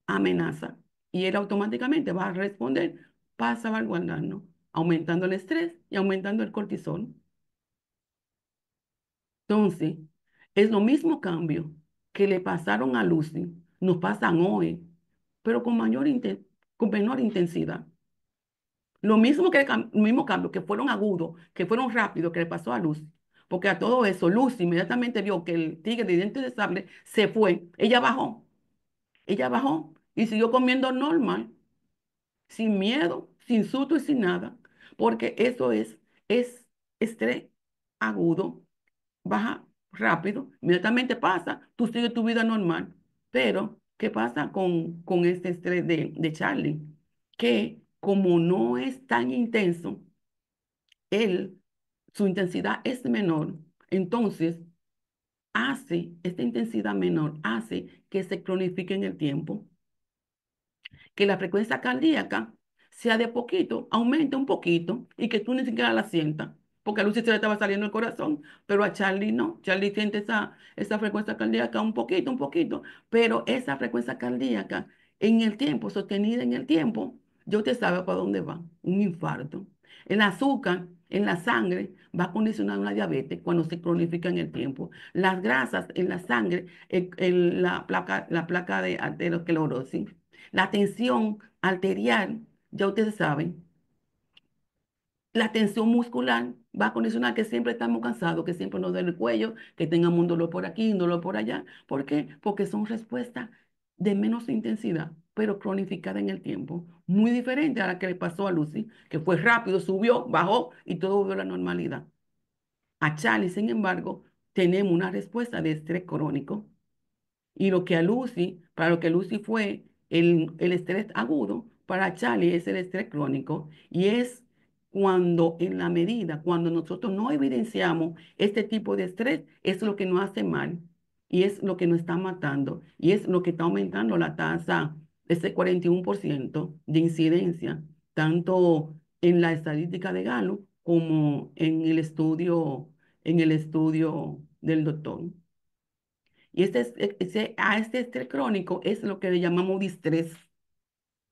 amenaza y él automáticamente va a responder para salvaguardarnos, aumentando el estrés y aumentando el cortisol. Entonces, es lo mismo cambio que le pasaron a Lucy, nos pasan hoy, pero con menor intensidad. Lo mismo cambio que fueron agudos, que fueron rápidos, que le pasó a Lucy. Porque a todo eso, Lucy inmediatamente vio que el tigre de dientes de sable se fue. Ella bajó y siguió comiendo normal, sin miedo, sin susto y sin nada, porque es estrés agudo, baja rápido, inmediatamente pasa, tú sigues tu vida normal, pero ¿qué pasa con este estrés de Charlie? Que como no es tan intenso, él, su intensidad es menor, entonces esta intensidad menor hace que se cronifique en el tiempo, que la frecuencia cardíaca sea de poquito, aumente un poquito y que tú ni siquiera la sientas. Porque a Lucy se le estaba saliendo el corazón, pero a Charlie no. Charlie siente esa frecuencia cardíaca un poquito, pero esa frecuencia cardíaca en el tiempo, sostenida en el tiempo, ya usted sabe para dónde va, un infarto. El azúcar en la sangre va a condicionar una diabetes cuando se cronifica en el tiempo. Las grasas en la sangre, la placa de aterosclerosis, la tensión arterial, ya ustedes saben, la tensión muscular va a condicionar que siempre estamos cansados, que siempre nos duele el cuello, que tengamos un dolor por aquí, un dolor por allá. ¿Por qué? Porque son respuestas de menos intensidad, pero cronificada en el tiempo. Muy diferente a la que le pasó a Lucy, que fue rápido, subió, bajó y todo volvió a la normalidad. A Charlie, sin embargo, tenemos una respuesta de estrés crónico. Y lo que a Lucy, para lo que Lucy fue el estrés agudo, para Charlie es el estrés crónico. Y es cuando, en la medida, cuando nosotros no evidenciamos este tipo de estrés, es lo que nos hace mal y es lo que nos está matando y es lo que está aumentando la tasa, ese 41% de incidencia, tanto en la estadística de Galo como en el estudio del doctor. Y a este estrés crónico es lo que le llamamos distrés.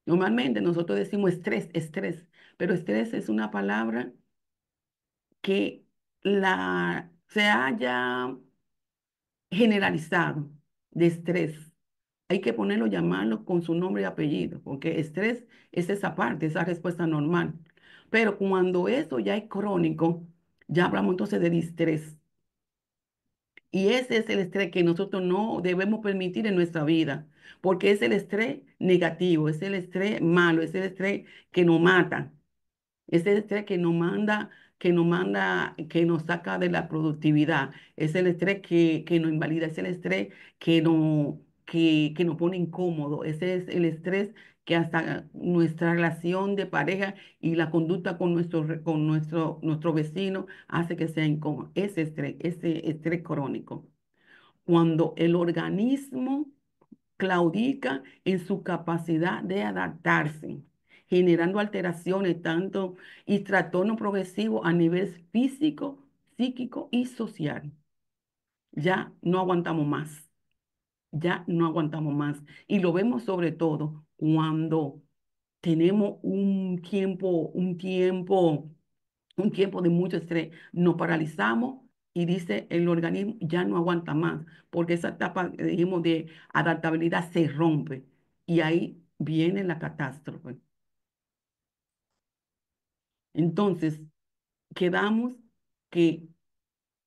Normalmente nosotros decimos estrés, estrés, pero estrés es una palabra que se haya generalizado de estrés. Hay que ponerlo, llamarlo con su nombre y apellido, porque estrés es esa parte, esa respuesta normal. Pero cuando eso ya es crónico, ya hablamos entonces de distrés. Y ese es el estrés que nosotros no debemos permitir en nuestra vida, porque es el estrés negativo, es el estrés malo, es el estrés que nos mata, es el estrés que nos saca de la productividad, es el estrés que nos invalida, es el estrés que nos pone incómodo, ese es el estrés que hasta nuestra relación de pareja y la conducta con nuestro vecino hace que sea incómodo. Ese estrés crónico. Cuando el organismo claudica en su capacidad de adaptarse, generando alteraciones tanto y trastorno progresivo a nivel físico, psíquico y social. Ya no aguantamos más, ya no aguantamos más. Y lo vemos sobre todo cuando tenemos un tiempo de mucho estrés, nos paralizamos y dice el organismo ya no aguanta más, porque esa etapa, dijimos, de adaptabilidad se rompe y ahí viene la catástrofe. Entonces, quedamos que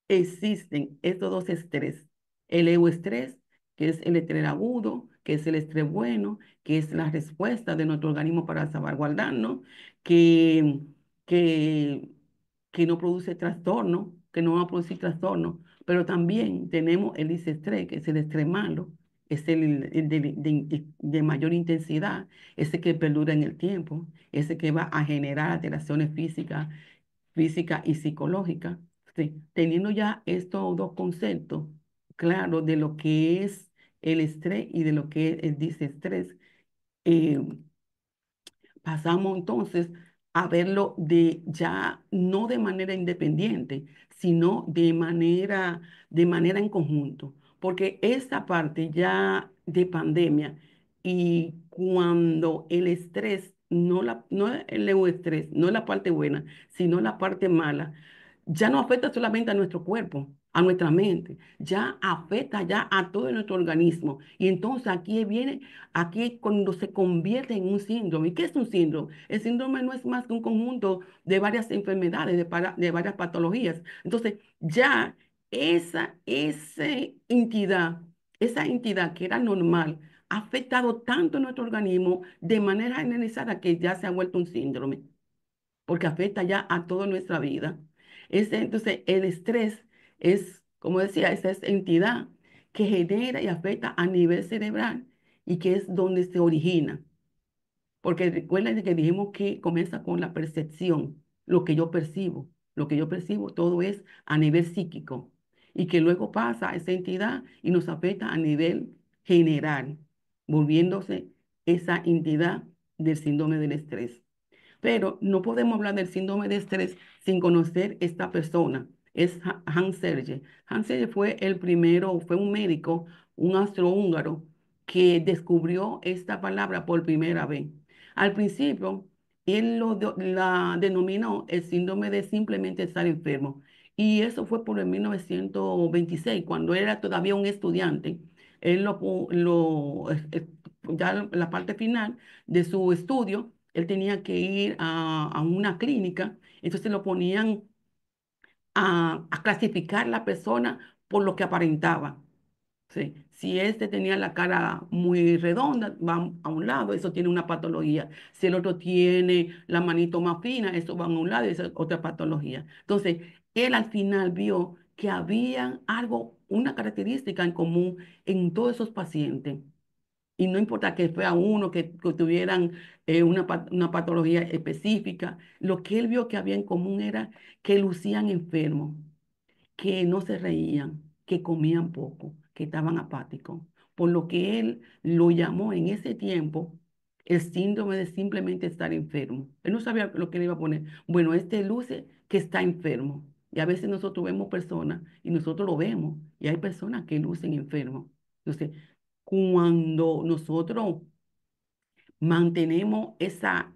existen estos dos estrés. El euestrés, que es el estrés agudo, que es el estrés bueno, que es la respuesta de nuestro organismo para salvaguardarnos, que, que, que no produce trastorno, que no va a producir trastorno. Pero también tenemos el disestrés, que es el estrés malo, es el de mayor intensidad, ese que perdura en el tiempo, ese que va a generar alteraciones física y psicológica. Sí, teniendo ya estos dos conceptos claros de lo que es el estrés y de lo que es el disestrés, eh, pasamos entonces a verlo de ya no de manera independiente, sino de manera en conjunto, porque esta parte ya de pandemia y cuando el estrés, no el estrés, no es la parte buena, sino la parte mala, ya no afecta solamente a nuestro cuerpo, a nuestra mente, ya afecta ya a todo nuestro organismo. Y entonces aquí es cuando se convierte en un síndrome. ¿Y qué es un síndrome? El síndrome no es más que un conjunto de varias enfermedades, de varias patologías. Entonces, ya esa esa entidad que era normal, ha afectado tanto a nuestro organismo de manera generalizada que ya se ha vuelto un síndrome porque afecta ya a toda nuestra vida. Entonces, el estrés es, como decía, esa es entidad que genera y afecta a nivel cerebral y que es donde se origina. Porque recuerden que dijimos que comienza con la percepción, lo que yo percibo. Lo que yo percibo, todo es a nivel psíquico. Y que luego pasa a esa entidad y nos afecta a nivel general, volviéndose esa entidad del síndrome del estrés. Pero no podemos hablar del síndrome de estrés sin conocer esta persona. Es Hans Selye. Hans Selye fue el primero, fue un médico, un astrohúngaro, que descubrió esta palabra por primera vez. Al principio, él la denominó el síndrome de simplemente estar enfermo. Y eso fue por el 1926, cuando era todavía un estudiante. Él ya la parte final de su estudio él tenía que ir a una clínica, entonces lo ponían a clasificar la persona por lo que aparentaba. Sí. Si este tenía la cara muy redonda, va a un lado, eso tiene una patología. Si el otro tiene la manito más fina, eso va a un lado, eso es otra patología. Entonces, él al final vio que había algo, una característica en común en todos esos pacientes. Y no importa que fuera uno que tuvieran una patología específica, lo que él vio que había en común era que lucían enfermos, que no se reían, que comían poco, que estaban apáticos. Por lo que él lo llamó en ese tiempo el síndrome de simplemente estar enfermo. Él no sabía lo que le iba a poner. Bueno, este luce que está enfermo. Y a veces nosotros vemos personas y nosotros lo vemos. Y hay personas que lucen enfermos. Entonces, cuando nosotros mantenemos esa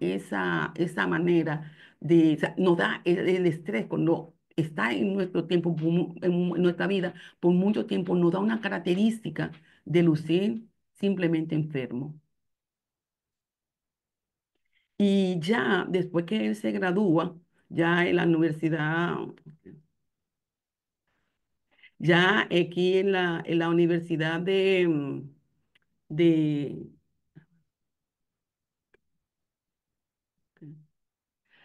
manera de, o sea, nos da el estrés cuando está en nuestro tiempo, en nuestra vida, por mucho tiempo, nos da una característica de lucir simplemente enfermo. Y ya después que él se gradúa, ya en la universidad, ya aquí en la universidad de,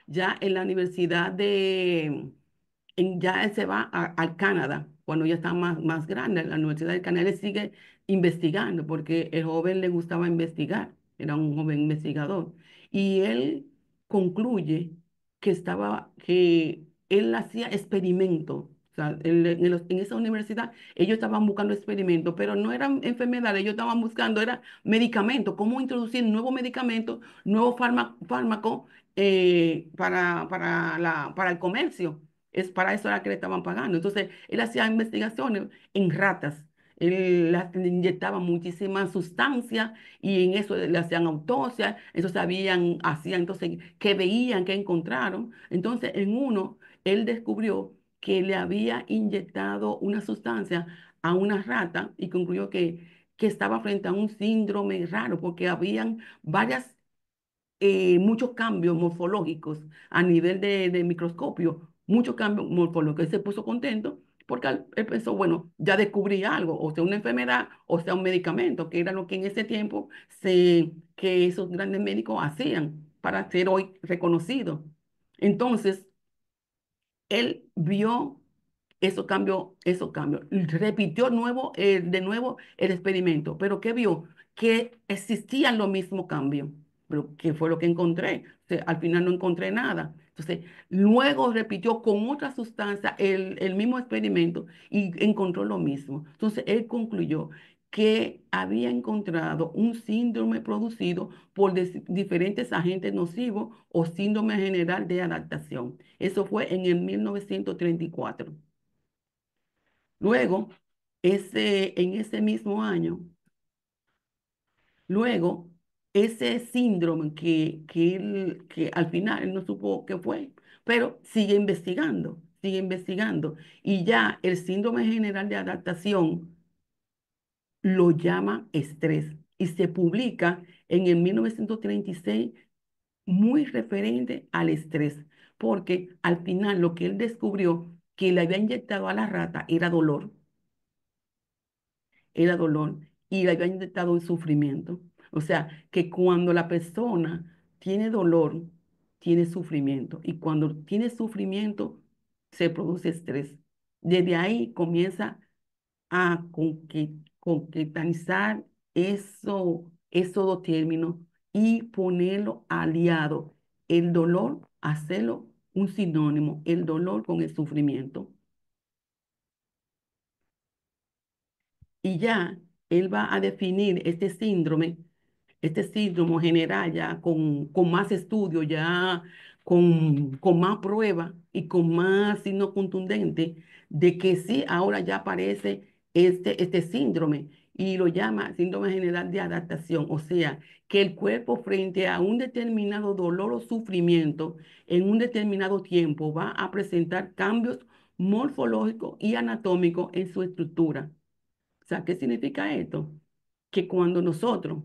ya en la universidad ya él se va al Canadá, cuando ya está más grande, en la Universidad del Canadá, él sigue investigando, porque el joven le gustaba investigar, era un joven investigador, y él concluye que él hacía experimentos, o sea, en esa universidad ellos estaban buscando experimentos, pero no eran enfermedades, ellos estaban buscando, era medicamentos, cómo introducir nuevos medicamentos, nuevos fármacos para el comercio. Es para eso era que le estaban pagando. Entonces, él hacía investigaciones en ratas. Él le inyectaba muchísimas sustancias y en eso le hacían autopsia. Eso hacían, entonces, que veían, que encontraron. Entonces, en uno, él descubrió que le había inyectado una sustancia a una rata y concluyó que estaba frente a un síndrome raro porque habían muchos cambios morfológicos a nivel de microscopio, muchos cambios morfológicos. Él se puso contento porque él pensó, bueno, ya descubrí algo, o sea, una enfermedad, o sea, un medicamento, que era lo que en ese tiempo que esos grandes médicos hacían para ser hoy reconocidos. Entonces, él vio esos cambios. Repitió de nuevo el experimento, pero ¿qué vio? Que existían los mismos cambios. Pero ¿qué fue lo que encontré? O sea, al final no encontré nada. Entonces, luego repitió con otra sustancia el mismo experimento y encontró lo mismo. Entonces, él concluyó que había encontrado un síndrome producido por diferentes agentes nocivos o síndrome general de adaptación. Eso fue en el 1934. Luego, en ese mismo año, luego, ese síndrome que al final él no supo qué fue, pero sigue investigando. Y ya el síndrome general de adaptación lo llama estrés y se publica en el 1936 muy referente al estrés, porque al final lo que él descubrió que le había inyectado a la rata era dolor y le había inyectado un sufrimiento. O sea, que cuando la persona tiene dolor, tiene sufrimiento y cuando tiene sufrimiento, se produce estrés. Desde ahí comienza a conquistar esos dos términos y ponerlo aliado. El dolor, hacerlo un sinónimo, el dolor con el sufrimiento. Y ya él va a definir este síndrome general ya con más estudio, ya con más prueba y con más signo contundente de que sí, ahora ya aparece este síndrome y lo llama síndrome general de adaptación, o sea, que el cuerpo frente a un determinado dolor o sufrimiento en un determinado tiempo va a presentar cambios morfológicos y anatómicos en su estructura. O sea, ¿qué significa esto? Que cuando nosotros,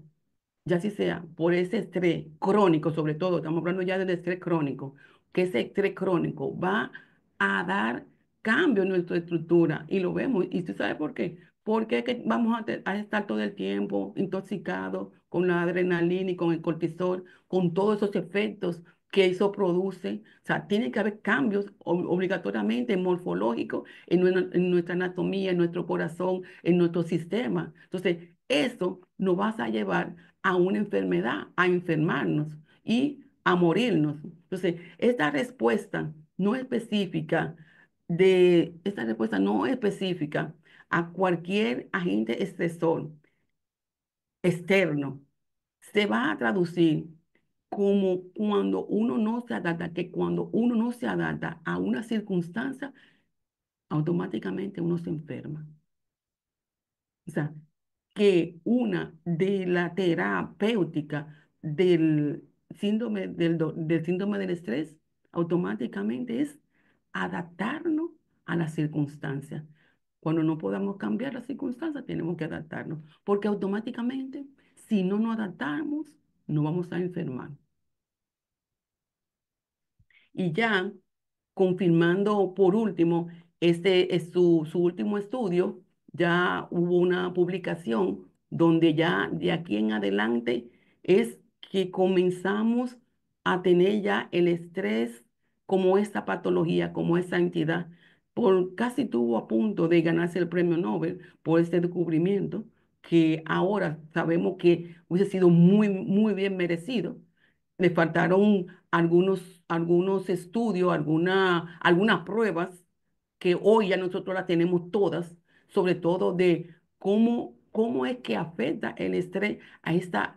ya si sea por ese estrés crónico, sobre todo, estamos hablando ya del estrés crónico, que ese estrés crónico va a dar cambio en nuestra estructura y lo vemos. ¿Y tú sabes por qué? Porque es que vamos a estar todo el tiempo intoxicados con la adrenalina y con el cortisol, con todos esos efectos que eso produce. O sea, tiene que haber cambios obligatoriamente morfológicos en nuestra anatomía, en nuestro corazón, en nuestro sistema. Entonces, eso nos va a llevar a una enfermedad, a enfermarnos y a morirnos. Entonces, esta respuesta no específica a cualquier agente estresor externo se va a traducir como cuando uno no se adapta, que cuando uno no se adapta a una circunstancia, automáticamente uno se enferma. O sea, que una de la terapéutica del síndrome del estrés automáticamente es adaptarnos a las circunstancias. Cuando no podamos cambiar las circunstancias, tenemos que adaptarnos, porque automáticamente, si no nos adaptamos, nos vamos a enfermar. Y ya confirmando por último, este es su último estudio, ya hubo una publicación donde ya de aquí en adelante es que comenzamos a tener ya el estrés como esta patología, como esa entidad. Casi estuvo a punto de ganarse el premio Nobel por este descubrimiento, que ahora sabemos que hubiese sido muy, muy bien merecido. Le faltaron algunos estudios, algunas pruebas que hoy ya nosotros las tenemos todas, sobre todo de cómo es que afecta el estrés a estas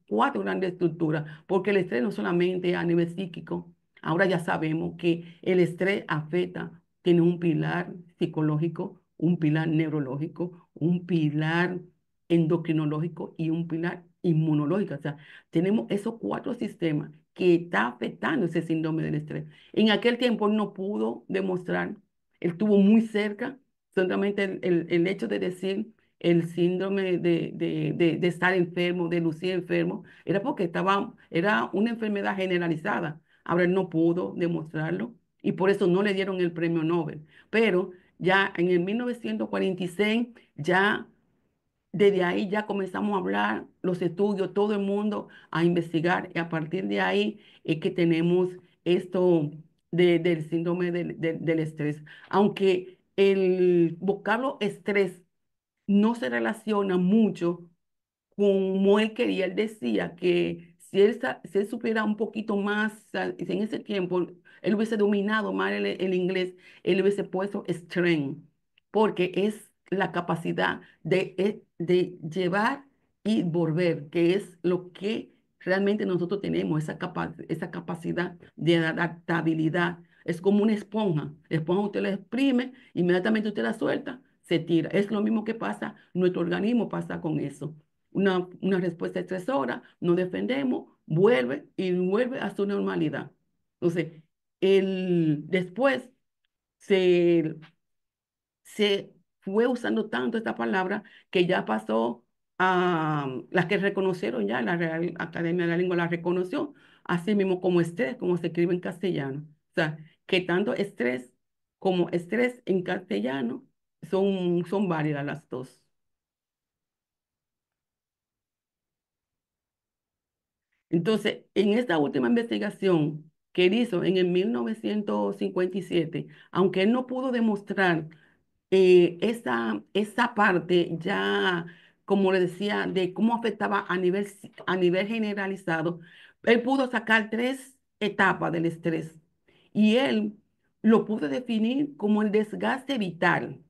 cuatro grandes estructuras, porque el estrés no solamente a nivel psíquico, ahora ya sabemos que el estrés afecta, tiene un pilar psicológico, un pilar neurológico, un pilar endocrinológico y un pilar inmunológico. O sea, tenemos esos cuatro sistemas que está afectando ese síndrome del estrés. En aquel tiempo él no pudo demostrar, él estuvo muy cerca, solamente el hecho de decir el síndrome de estar enfermo, de lucir enfermo, era porque era una enfermedad generalizada. Ahora él no pudo demostrarlo y por eso no le dieron el premio Nobel. Pero ya en el 1946 ya desde ahí ya comenzamos a hablar, los estudios, todo el mundo a investigar y a partir de ahí es que tenemos esto del síndrome del estrés. Aunque el vocablo estrés no se relaciona mucho como él quería. Él decía que si él supiera un poquito más, si en ese tiempo él hubiese dominado más el inglés, él hubiese puesto strength, porque es la capacidad de llevar y volver, que es lo que realmente nosotros tenemos, esa capacidad de adaptabilidad. Es como una esponja. La esponja usted la exprime, inmediatamente usted la suelta, se tira. Es lo mismo que pasa, nuestro organismo pasa con eso una respuesta estresora, nos defendemos, vuelve y vuelve a su normalidad. Entonces, después se, se fue usando tanto esta palabra que ya pasó a las que reconocieron ya, la Real Academia de la Lengua la reconoció, así mismo como estrés, como se escribe en castellano. O sea, que tanto estrés como estrés en castellano son válidas las dos. Entonces, en esta última investigación que él hizo en el 1957, aunque él no pudo demostrar esa parte ya, como le decía, de cómo afectaba a nivel generalizado, él pudo sacar tres etapas del estrés y él lo pudo definir como el desgaste vital.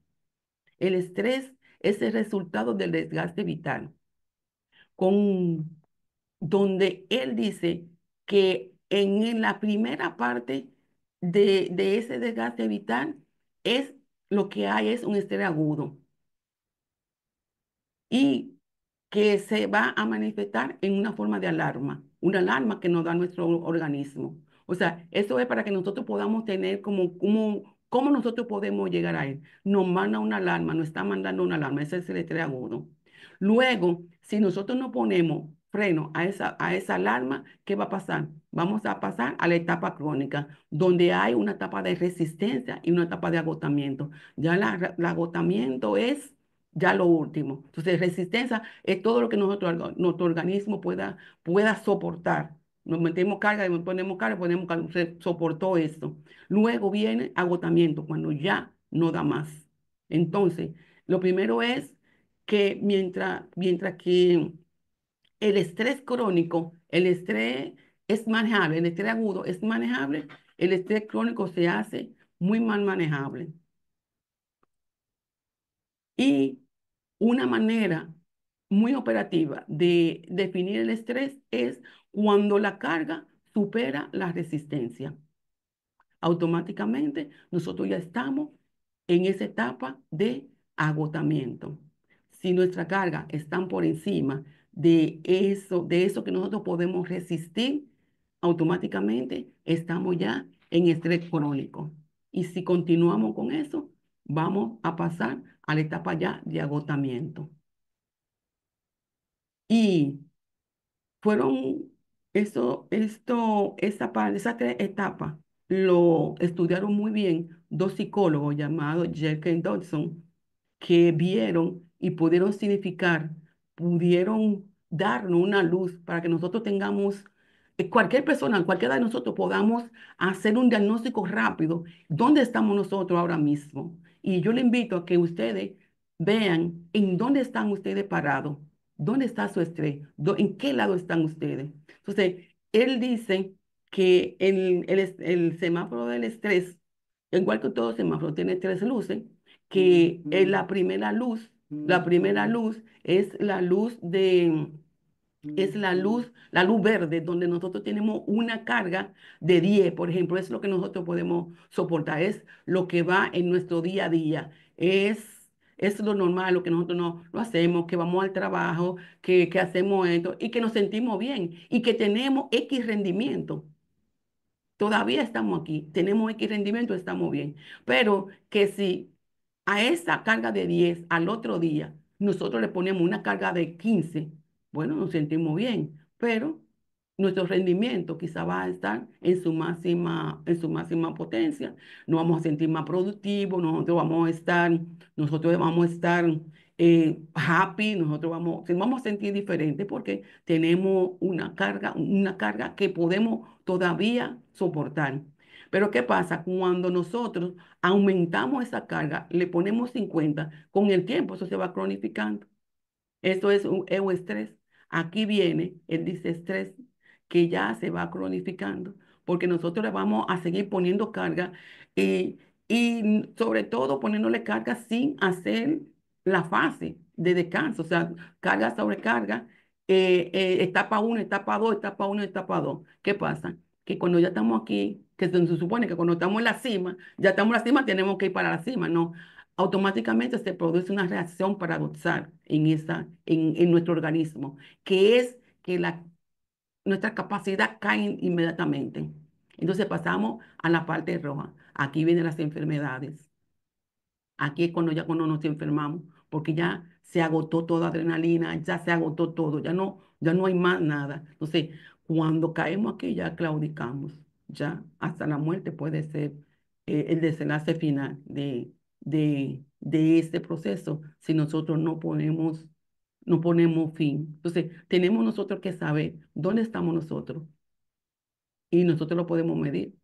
El estrés es el resultado del desgaste vital. Con donde él dice que en la primera parte de ese desgaste vital es lo que hay es un estrés agudo y que se va a manifestar en una forma de alarma, una alarma que nos da nuestro organismo. O sea, eso es para que nosotros podamos tener cómo nosotros podemos llegar a él. Nos manda una alarma, nos está mandando una alarma, ese es el estrés agudo. Luego, si nosotros no ponemos freno a esa alarma, ¿qué va a pasar? Vamos a pasar a la etapa crónica, donde hay una etapa de resistencia y una etapa de agotamiento. Ya el agotamiento es ya lo último. Entonces, resistencia es todo lo que nuestro organismo pueda soportar. nos metemos carga, ponemos carga, se soportó esto. Luego viene agotamiento, cuando ya no da más. Entonces, lo primero es que mientras que el estrés crónico, el estrés es manejable, el estrés agudo es manejable, el estrés crónico se hace muy mal manejable. Y una manera muy operativa de definir el estrés es cuando la carga supera la resistencia. Automáticamente nosotros ya estamos en esa etapa de agotamiento. Si nuestra carga está por encima de eso que nosotros podemos resistir, automáticamente estamos ya en estrés crónico. Y si continuamos con eso, vamos a pasar a la etapa ya de agotamiento. Y fueron esas tres etapas lo estudiaron muy bien dos psicólogos llamados Jekyll y Dodson, que vieron y pudieron significar, pudieron darnos una luz para que nosotros tengamos, cualquier persona, cualquiera de nosotros podamos hacer un diagnóstico rápido, dónde estamos nosotros ahora mismo. Y yo le invito a que ustedes vean en dónde están ustedes parados, dónde está su estrés, en qué lado están ustedes. Entonces, él dice que el semáforo del estrés, igual que todo semáforo, tiene tres luces, que la primera luz es la luz verde, donde nosotros tenemos una carga de 10, por ejemplo, es lo que nosotros podemos soportar, es lo que va en nuestro día a día, es lo normal, lo que nosotros no lo hacemos, que vamos al trabajo, que hacemos esto y que nos sentimos bien y que tenemos X rendimiento. Todavía estamos aquí, tenemos X rendimiento, estamos bien. Pero que si a esa carga de 10 al otro día nosotros le ponemos una carga de 15, bueno, nos sentimos bien, pero nuestro rendimiento quizá va a estar en su máxima potencia, nos vamos a sentir más productivos, nosotros vamos a estar happy, nosotros vamos a sentir diferente porque tenemos una carga que podemos todavía soportar. Pero ¿qué pasa? Cuando nosotros aumentamos esa carga, le ponemos 50, con el tiempo eso se va cronificando. Esto es un estrés. Aquí viene el disestrés que ya se va cronificando, porque nosotros le vamos a seguir poniendo carga y, y sobre todo poniéndole carga sin hacer la fase de descanso, o sea, carga sobre carga, etapa 1, etapa 2, etapa 1, etapa 2. ¿Qué pasa? Que cuando ya estamos aquí, que se supone que cuando estamos en la cima, ya estamos en la cima, tenemos que ir para la cima, no, automáticamente se produce una reacción paradoxal en nuestro organismo, que es que nuestra capacidad cae inmediatamente. Entonces pasamos a la parte roja. Aquí vienen las enfermedades. Aquí es cuando nos enfermamos, porque ya se agotó toda adrenalina, ya se agotó todo, ya no hay más nada. Entonces, cuando caemos aquí, ya claudicamos, ya hasta la muerte puede ser el desenlace final de este proceso si nosotros no ponemos fin. Entonces, tenemos nosotros que saber dónde estamos nosotros y nosotros lo podemos medir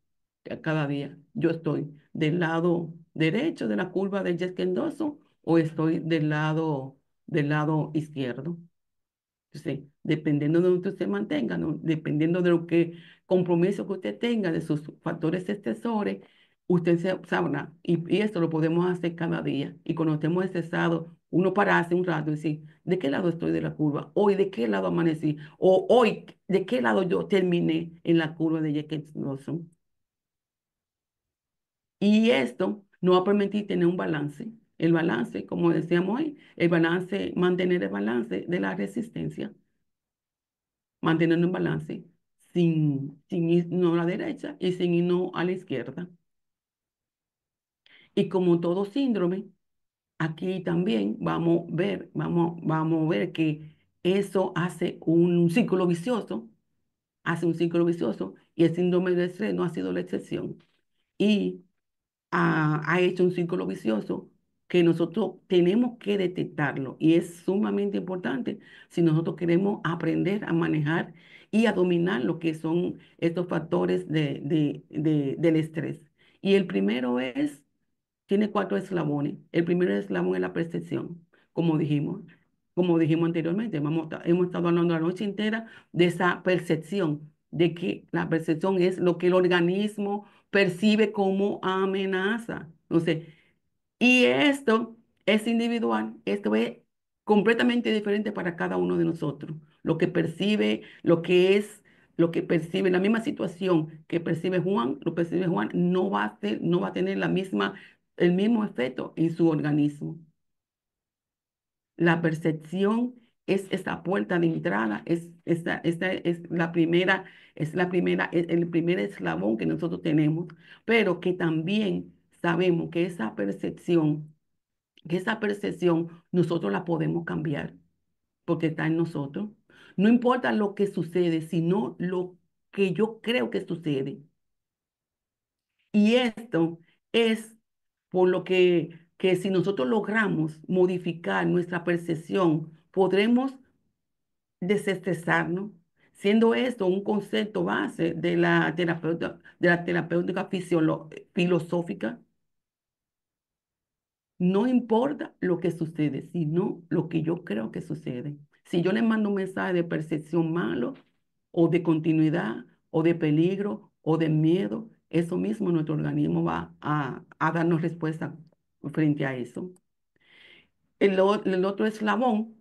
cada día. Yo estoy del lado derecho de la curva de Jet Kendoso o estoy del lado izquierdo. Sí, dependiendo de donde usted se mantenga, ¿no? Dependiendo de lo que compromiso que usted tenga, de sus factores estresores, usted se sabrá. Y esto lo podemos hacer cada día. Y cuando estemos estresados, uno para hace un rato y decir, ¿de qué lado estoy de la curva? Hoy, ¿de qué lado amanecí? O hoy, ¿de qué lado yo terminé en la curva de Jekyll Lawson? Y esto nos va a permitir tener un balance. El balance, como decíamos hoy, mantener el balance de la resistencia, manteniendo un balance sin irnos a la derecha y sin irnos a la izquierda. Y como todo síndrome, aquí también vamos a ver que eso hace un círculo vicioso y el síndrome de estrés no ha sido la excepción. Y ha hecho un círculo vicioso que nosotros tenemos que detectarlo y es sumamente importante si nosotros queremos aprender a manejar y a dominar lo que son estos factores del estrés. Y el primero es, tiene cuatro eslabones. El primer eslabón es la percepción, como dijimos. Como dijimos anteriormente, hemos estado hablando la noche entera de esa percepción, de que la percepción es lo que el organismo percibe como amenaza. Entonces, y esto es individual, esto es completamente diferente para cada uno de nosotros. Lo que percibe, lo que percibe, la misma situación que percibe Juan, lo percibe Juan, no va a tener el mismo efecto en su organismo. La percepción es esa puerta de entrada, esta es el primer eslabón que nosotros tenemos, pero que también sabemos que esa percepción nosotros la podemos cambiar porque está en nosotros. No importa lo que sucede, sino lo que yo creo que sucede. Y esto es por lo que si nosotros logramos modificar nuestra percepción, podremos desestresarnos, siendo esto un concepto base de la terapéutica filosófica. No importa lo que sucede, sino lo que yo creo que sucede. Si yo le mando un mensaje de percepción malo, o de continuidad, o de peligro, o de miedo, eso mismo nuestro organismo va a darnos respuesta frente a eso. El otro eslabón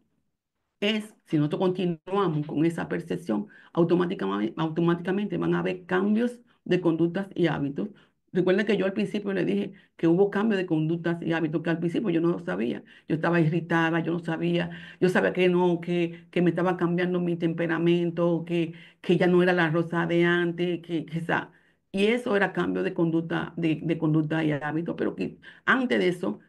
es, si nosotros continuamos con esa percepción, automáticamente van a haber cambios de conductas y hábitos. Recuerden que yo al principio le dije que hubo cambios de conductas y hábitos que al principio yo no lo sabía. Yo estaba irritada, yo no sabía, yo sabía que no, que me estaba cambiando mi temperamento, que ya no era la Rosa de antes, y eso era cambio de conducta, de conducta y hábitos, pero que antes de eso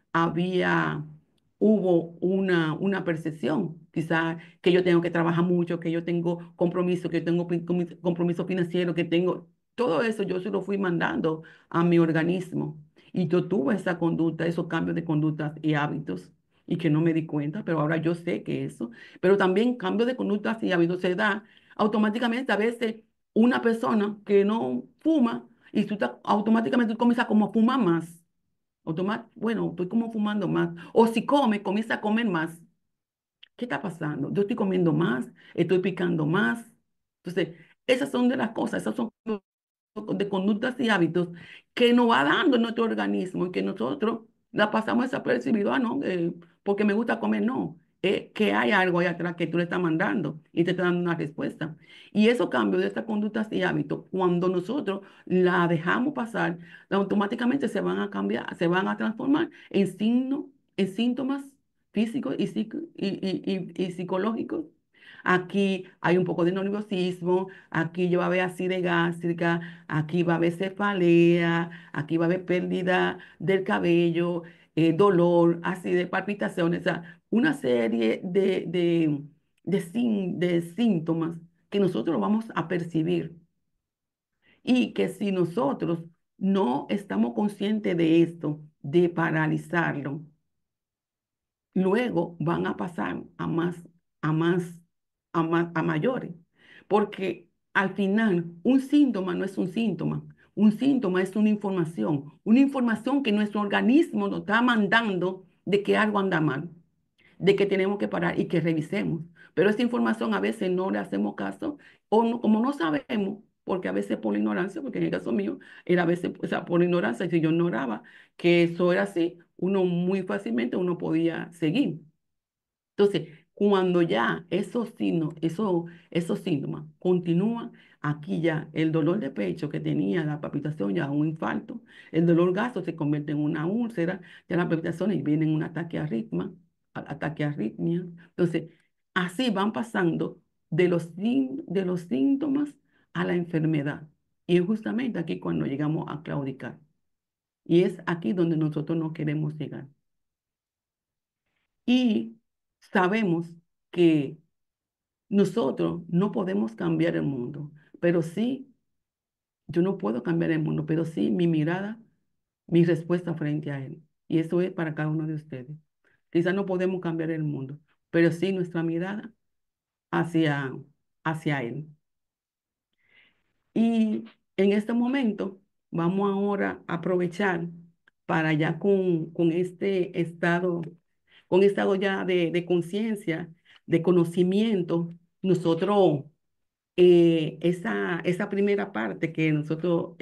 hubo una percepción, quizás que yo tengo que trabajar mucho, que yo tengo compromiso, que yo tengo compromiso financiero, que tengo, todo eso yo se lo fui mandando a mi organismo. Y yo tuve esa conducta, esos cambios de conductas y hábitos, y que no me di cuenta, pero ahora yo sé que eso. Pero también cambio de conductas y hábitos se da automáticamente a veces una persona que no fuma, y automáticamente tú comienzas como a fumar más. Bueno, estoy como fumando más. O si come, comienza a comer más. ¿Qué está pasando? Yo estoy comiendo más, estoy picando más. Entonces, esas son de las cosas, esas son de conductas y hábitos que nos va dando en nuestro organismo y que nosotros la pasamos desapercibido, no, porque me gusta comer, no. Que hay algo ahí atrás que tú le estás mandando y te está dando una respuesta. Y esos cambios de estas conductas y hábitos, cuando nosotros la dejamos pasar, automáticamente se van a cambiar, se van a transformar en síntomas físicos y psicológicos. Aquí hay un poco de nerviosismo, aquí va a haber acidez gástrica, aquí va a haber cefalea, aquí va a haber pérdida del cabello, dolor, acidez, palpitaciones, o sea, una serie de síntomas que nosotros vamos a percibir y que si nosotros no estamos conscientes de esto, de paralizarlo, luego van a pasar a más, a mayores. Porque al final, un síntoma no es un síntoma. Un síntoma es una información que nuestro organismo nos está mandando de que algo anda mal, de que tenemos que parar y que revisemos. Pero esa información a veces no le hacemos caso, como no sabemos, porque a veces por ignorancia, porque en el caso mío era a veces, o sea, por ignorancia, si yo ignoraba que eso era así, uno muy fácilmente uno podía seguir. Entonces, cuando ya esos síntomas continúan, aquí ya el dolor de pecho que tenía, la palpitación, ya un infarto, el dolor gástrico se convierte en una úlcera, ya la palpitación y viene en un ataque arritmia. Entonces, así van pasando de los síntomas a la enfermedad. Y es justamente aquí cuando llegamos a claudicar. Y es aquí donde nosotros no queremos llegar. Y sabemos que nosotros no podemos cambiar el mundo, pero sí, yo no puedo cambiar el mundo, pero sí mi mirada, mi respuesta frente a él. Y eso es para cada uno de ustedes. Quizás no podemos cambiar el mundo, pero sí nuestra mirada hacia, hacia él. Y en este momento vamos ahora a aprovechar para ya con con estado ya de conciencia, de conocimiento, nosotros esa primera parte que nosotros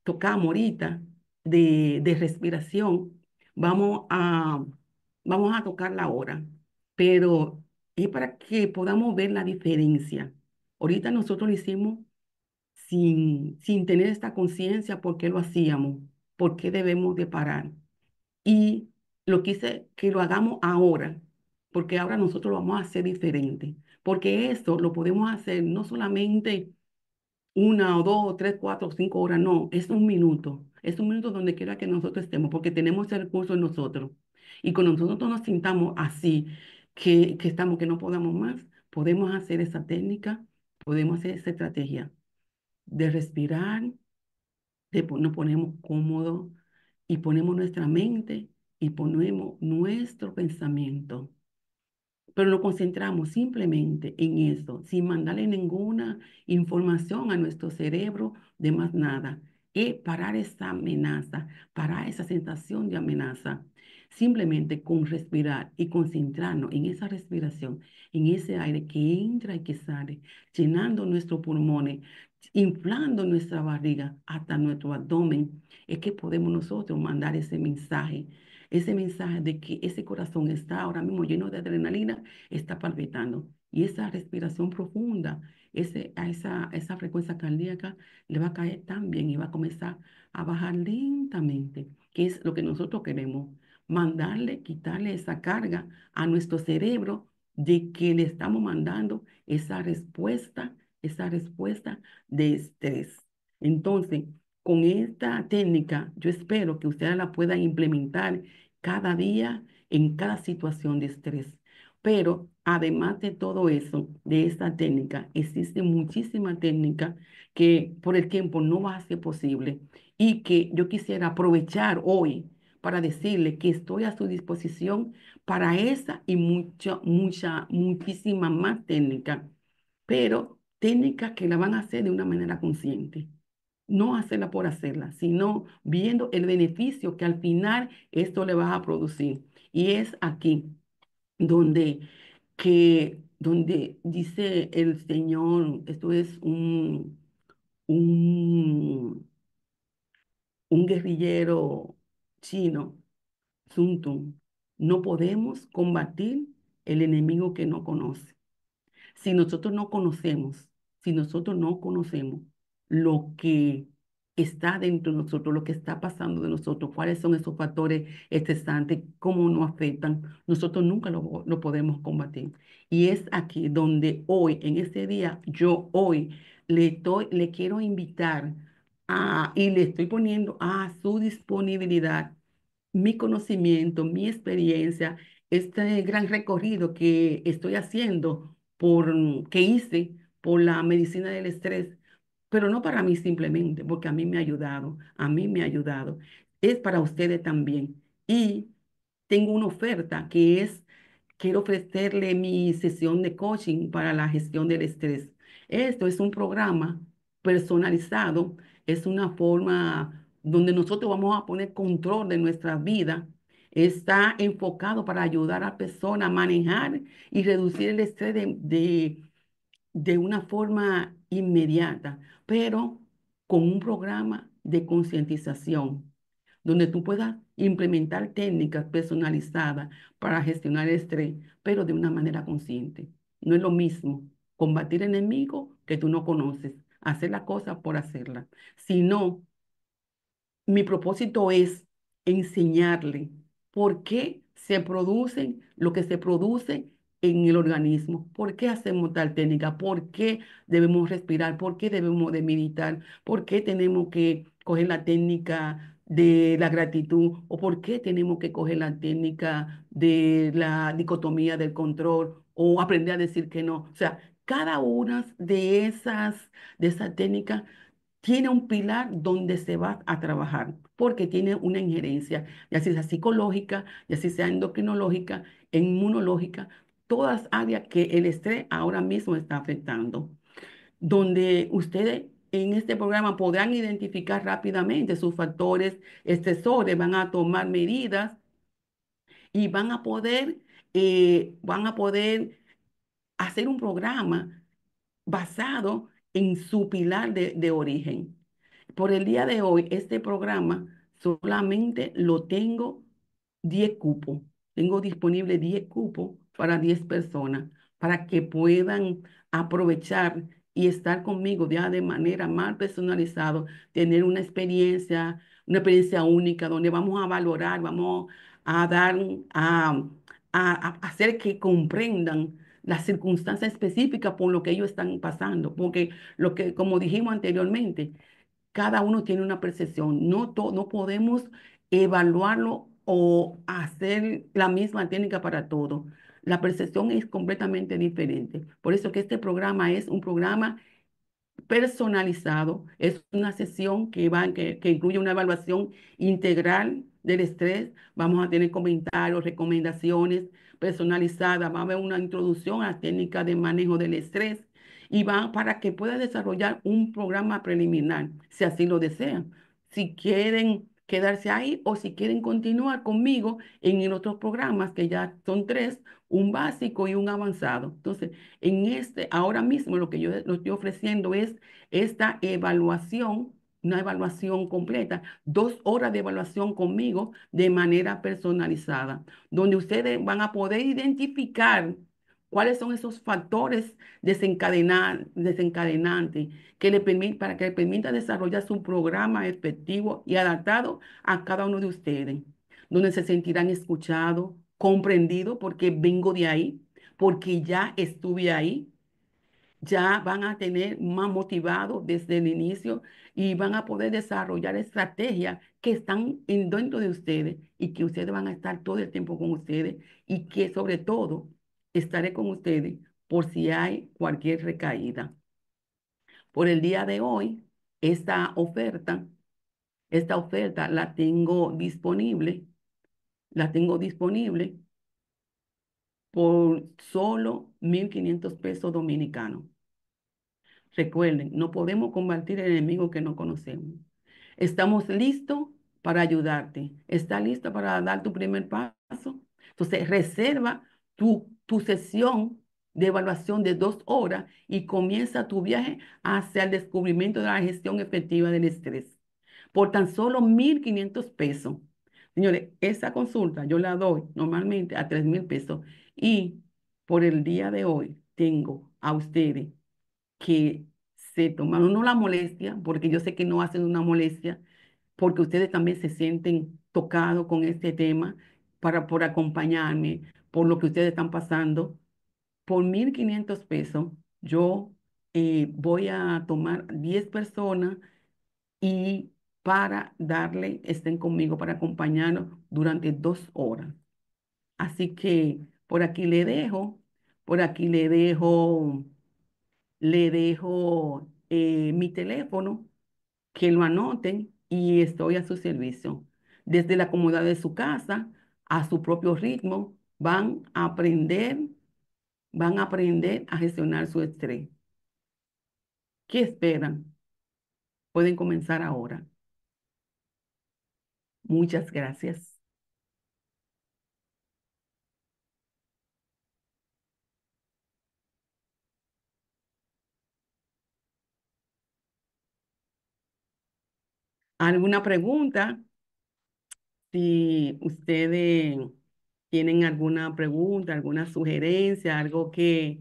tocamos ahorita de respiración, vamos a, vamos a tocarla ahora, pero es para que podamos ver la diferencia. Ahorita nosotros lo hicimos sin tener esta conciencia por qué lo hacíamos, por qué debemos de parar. Y lo quise que lo hagamos ahora, porque ahora nosotros lo vamos a hacer diferente, porque esto lo podemos hacer no solamente una o dos o tres, cuatro o 5 horas, no, es un minuto donde quiera que nosotros estemos, porque tenemos el recurso en nosotros. Y cuando nosotros nos sintamos así, que estamos, que no podamos más, podemos hacer esa técnica, podemos hacer esa estrategia de respirar, nos ponemos cómodos y ponemos nuestra mente y ponemos nuestro pensamiento. Pero nos concentramos simplemente en eso, sin mandarle ninguna información a nuestro cerebro de más nada. Es parar esa amenaza, parar esa sensación de amenaza. Simplemente con respirar y concentrarnos en esa respiración, en ese aire que entra y que sale, llenando nuestros pulmones, inflando nuestra barriga hasta nuestro abdomen, es que podemos nosotros mandar ese mensaje de que ese corazón está ahora mismo lleno de adrenalina, está palpitando. Y esa respiración profunda, esa frecuencia cardíaca le va a caer también y va a comenzar a bajar lentamente, que es lo que nosotros queremos, mandarle, quitarle esa carga a nuestro cerebro de que le estamos mandando esa respuesta de estrés. Entonces, con esta técnica, yo espero que ustedes la puedan implementar cada día en cada situación de estrés. Pero además de todo eso, de esta técnica, existe muchísima técnica que por el tiempo no va a ser posible y que yo quisiera aprovechar hoy para decirle que estoy a su disposición para esa y muchísima más técnica, pero técnicas que la van a hacer de una manera consciente. No hacerla por hacerla, sino viendo el beneficio que al final esto le va a producir. Y es aquí donde, donde dice el Señor, esto es un, un guerrillero chino, Sun Tzu, no podemos combatir el enemigo que no conoce. Si nosotros no conocemos, si nosotros no conocemos lo que está dentro de nosotros, lo que está pasando de nosotros, cuáles son esos factores estresantes, cómo nos afectan, nosotros nunca lo podemos combatir. Y es aquí donde hoy, en este día, yo hoy le quiero invitar y le estoy poniendo a su disponibilidad mi conocimiento, mi experiencia, este gran recorrido que estoy haciendo que hice por la medicina del estrés, pero no para mí simplemente, porque a mí me ha ayudado, a mí me ha ayudado. Es para ustedes también. Y tengo una oferta que es, quiero ofrecerle mi sesión de coaching para la gestión del estrés. Esto es un programa personalizado, es una forma donde nosotros vamos a poner control de nuestra vida. Está enfocado para ayudar a la persona a manejar y reducir el estrés de una forma inmediata, pero con un programa de concientización, donde tú puedas implementar técnicas personalizadas para gestionar el estrés, pero de una manera consciente. No es lo mismo combatir enemigos que tú no conoces, hacer la cosa por hacerla, sino mi propósito es enseñarle por qué se producen lo que se produce en el organismo, por qué hacemos tal técnica, por qué debemos respirar, por qué debemos de meditar, por qué tenemos que coger la técnica de la gratitud o por qué tenemos que coger la técnica de la dicotomía del control o aprender a decir que no. O sea, cada una de esas técnicas tiene un pilar donde se va a trabajar, porque tiene una injerencia, ya sea psicológica, ya sea endocrinológica, inmunológica, todas áreas que el estrés ahora mismo está afectando, donde ustedes en este programa podrán identificar rápidamente sus factores estresores, van a tomar medidas y van a poder hacer un programa basado en su pilar de origen. Por el día de hoy, este programa solamente lo tengo 10 cupos. Tengo disponible 10 cupos para 10 personas, para que puedan aprovechar y estar conmigo ya de manera más personalizada, tener una experiencia única, donde vamos a valorar, vamos a dar, a hacer que comprendan las circunstancias específicas por lo que ellos están pasando, porque lo que, como dijimos anteriormente, cada uno tiene una percepción. No podemos evaluarlo o hacer la misma técnica para todo. La percepción es completamente diferente. Por eso que este programa es un programa personalizado. Es una sesión que incluye una evaluación integral del estrés. Vamos a tener comentarios, recomendaciones personalizadas. Va a haber una introducción a la técnica de manejo del estrés y va para que pueda desarrollar un programa preliminar, si así lo desean. Si quieren quedarse ahí o si quieren continuar conmigo en otros programas, que ya son tres, un básico y un avanzado. Entonces, ahora mismo lo que yo lo estoy ofreciendo es esta evaluación, una evaluación completa, 2 horas de evaluación conmigo de manera personalizada, donde ustedes van a poder identificar cuáles son esos factores desencadenantes para que le permita desarrollar su programa efectivo y adaptado a cada uno de ustedes, donde se sentirán escuchados, comprendidos, porque vengo de ahí, porque ya estuve ahí, ya van a tener más motivados desde el inicio y van a poder desarrollar estrategias que están dentro de ustedes y que ustedes van a estar todo el tiempo con ustedes y que sobre todo estaré con ustedes por si hay cualquier recaída. Por el día de hoy, esta oferta, esta oferta la tengo disponible por solo 1.500 pesos dominicanos. Recuerden, no podemos combatir el enemigo que no conocemos. Estamos listos para ayudarte. ¿Estás lista para dar tu primer paso? Entonces, reserva tu sesión de evaluación de 2 horas y comienza tu viaje hacia el descubrimiento de la gestión efectiva del estrés por tan solo 1.500 pesos. Señores, esa consulta yo la doy normalmente a 3.000 pesos y por el día de hoy tengo a ustedes que se tomaron no la molestia, porque yo sé que no hacen una molestia, porque ustedes también se sienten tocados con este tema por acompañarme, por lo que ustedes están pasando. Por 1.500 pesos, yo voy a tomar 10 personas y estén conmigo, para acompañarnos durante 2 horas. Así que por aquí por aquí le dejo mi teléfono, que lo anoten y estoy a su servicio. Desde la comodidad de su casa, a su propio ritmo, van a aprender a gestionar su estrés. ¿Qué esperan? Pueden comenzar ahora. Muchas gracias. ¿Alguna pregunta? Si ustedes tienen alguna pregunta, alguna sugerencia, algo que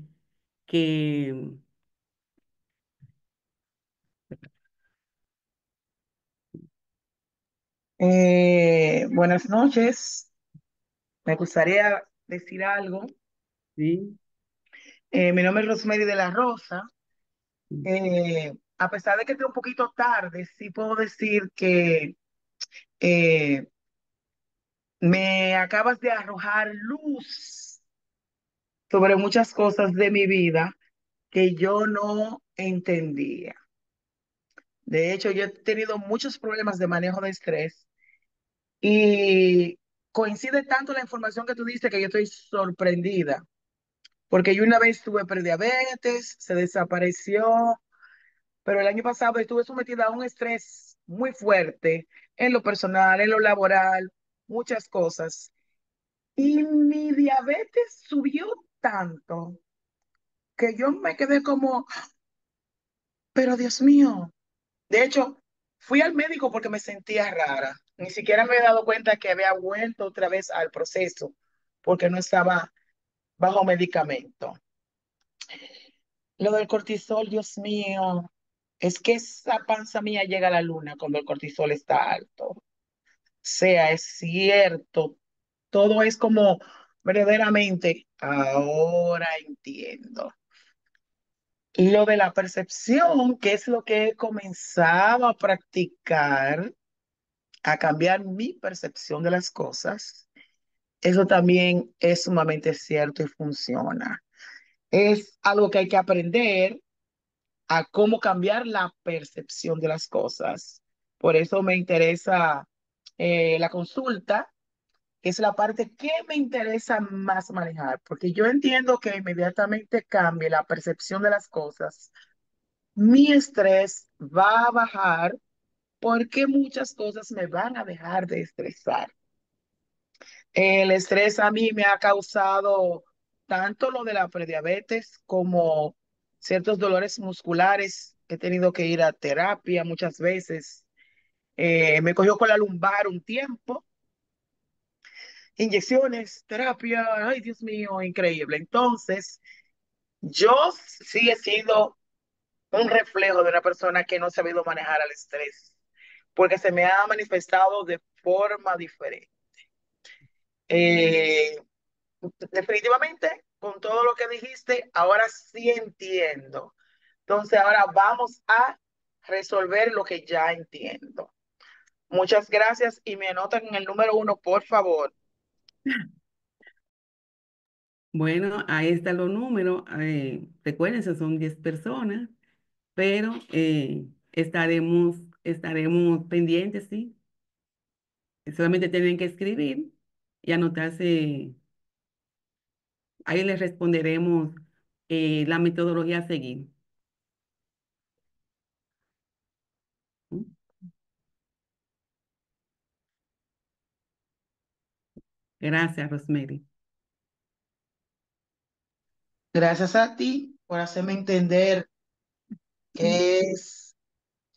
Buenas noches. Me gustaría decir algo. sí. Mi nombre es Rosemary de la Rosa. A pesar de que estoy un poquito tarde, sí puedo decir que eh, me acabas de arrojar luz sobre muchas cosas de mi vida que yo no entendía. De hecho, yo he tenido muchos problemas de manejo de estrés y coincide tanto la información que tú dices que yo estoy sorprendida. Porque yo una vez tuve prediabetes, se desapareció, pero el año pasado estuve sometida a un estrés muy fuerte en lo personal, en lo laboral, muchas cosas. Y mi diabetes subió tanto que yo me quedé como, pero Dios mío. De hecho, fui al médico porque me sentía rara. Ni siquiera me había dado cuenta que había vuelto otra vez al proceso porque no estaba bajo medicamento. Lo del cortisol, Dios mío, es que esa panza mía llega a la luna cuando el cortisol está alto. O sea, es cierto, todo es como verdaderamente, ahora entiendo. Lo de la percepción, que es lo que he comenzado a practicar, a cambiar mi percepción de las cosas, eso también es sumamente cierto y funciona. Es algo que hay que aprender a cómo cambiar la percepción de las cosas. Por eso me interesa la consulta, que es la parte que me interesa más manejar, porque yo entiendo que inmediatamente cambie la percepción de las cosas, mi estrés va a bajar porque muchas cosas me van a dejar de estresar. El estrés a mí me ha causado tanto lo de la prediabetes como ciertos dolores musculares. He tenido que ir a terapia muchas veces. Me cogió con la lumbar un tiempo, inyecciones, terapia, ay Dios mío, increíble. Entonces, yo sí he sido un reflejo de una persona que no ha sabido manejar el estrés, porque se me ha manifestado de forma diferente. Eh, Definitivamente, con todo lo que dijiste, ahora sí entiendo. Entonces, ahora vamos a resolver lo que ya entiendo. Muchas gracias y me anotan en el número 1, por favor. Bueno, ahí están los números. Recuérdense, son 10 personas, pero estaremos pendientes, ¿sí? Solamente tienen que escribir y anotarse. Ahí les responderemos la metodología a seguir. ¿Mm? Gracias, Rosemary. Gracias a ti por hacerme entender qué es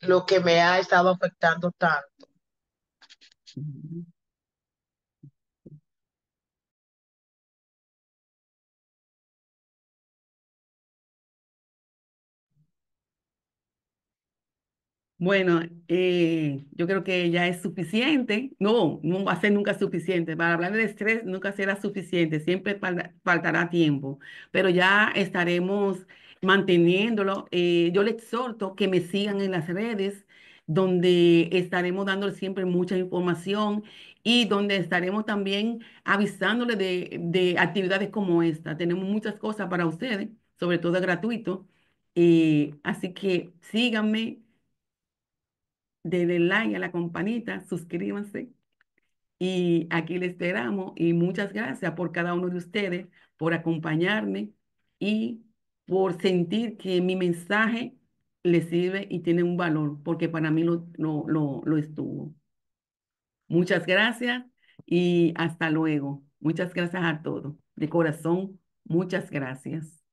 lo que me ha estado afectando tanto. Ujú. Bueno, yo creo que ya es suficiente. No, no va a ser nunca suficiente. Para hablar del estrés nunca será suficiente. Siempre faltará tiempo. Pero ya estaremos manteniéndolo. Yo le exhorto que me sigan en las redes, donde estaremos dándole siempre mucha información y donde estaremos también avisándole de actividades como esta. Tenemos muchas cosas para ustedes, sobre todo gratuito. Así que síganme, denle like a la campanita, suscríbanse y aquí les esperamos y muchas gracias por cada uno de ustedes, por acompañarme y por sentir que mi mensaje les sirve y tiene un valor, porque para mí lo estuvo. Muchas gracias y hasta luego. Muchas gracias a todos. De corazón, muchas gracias.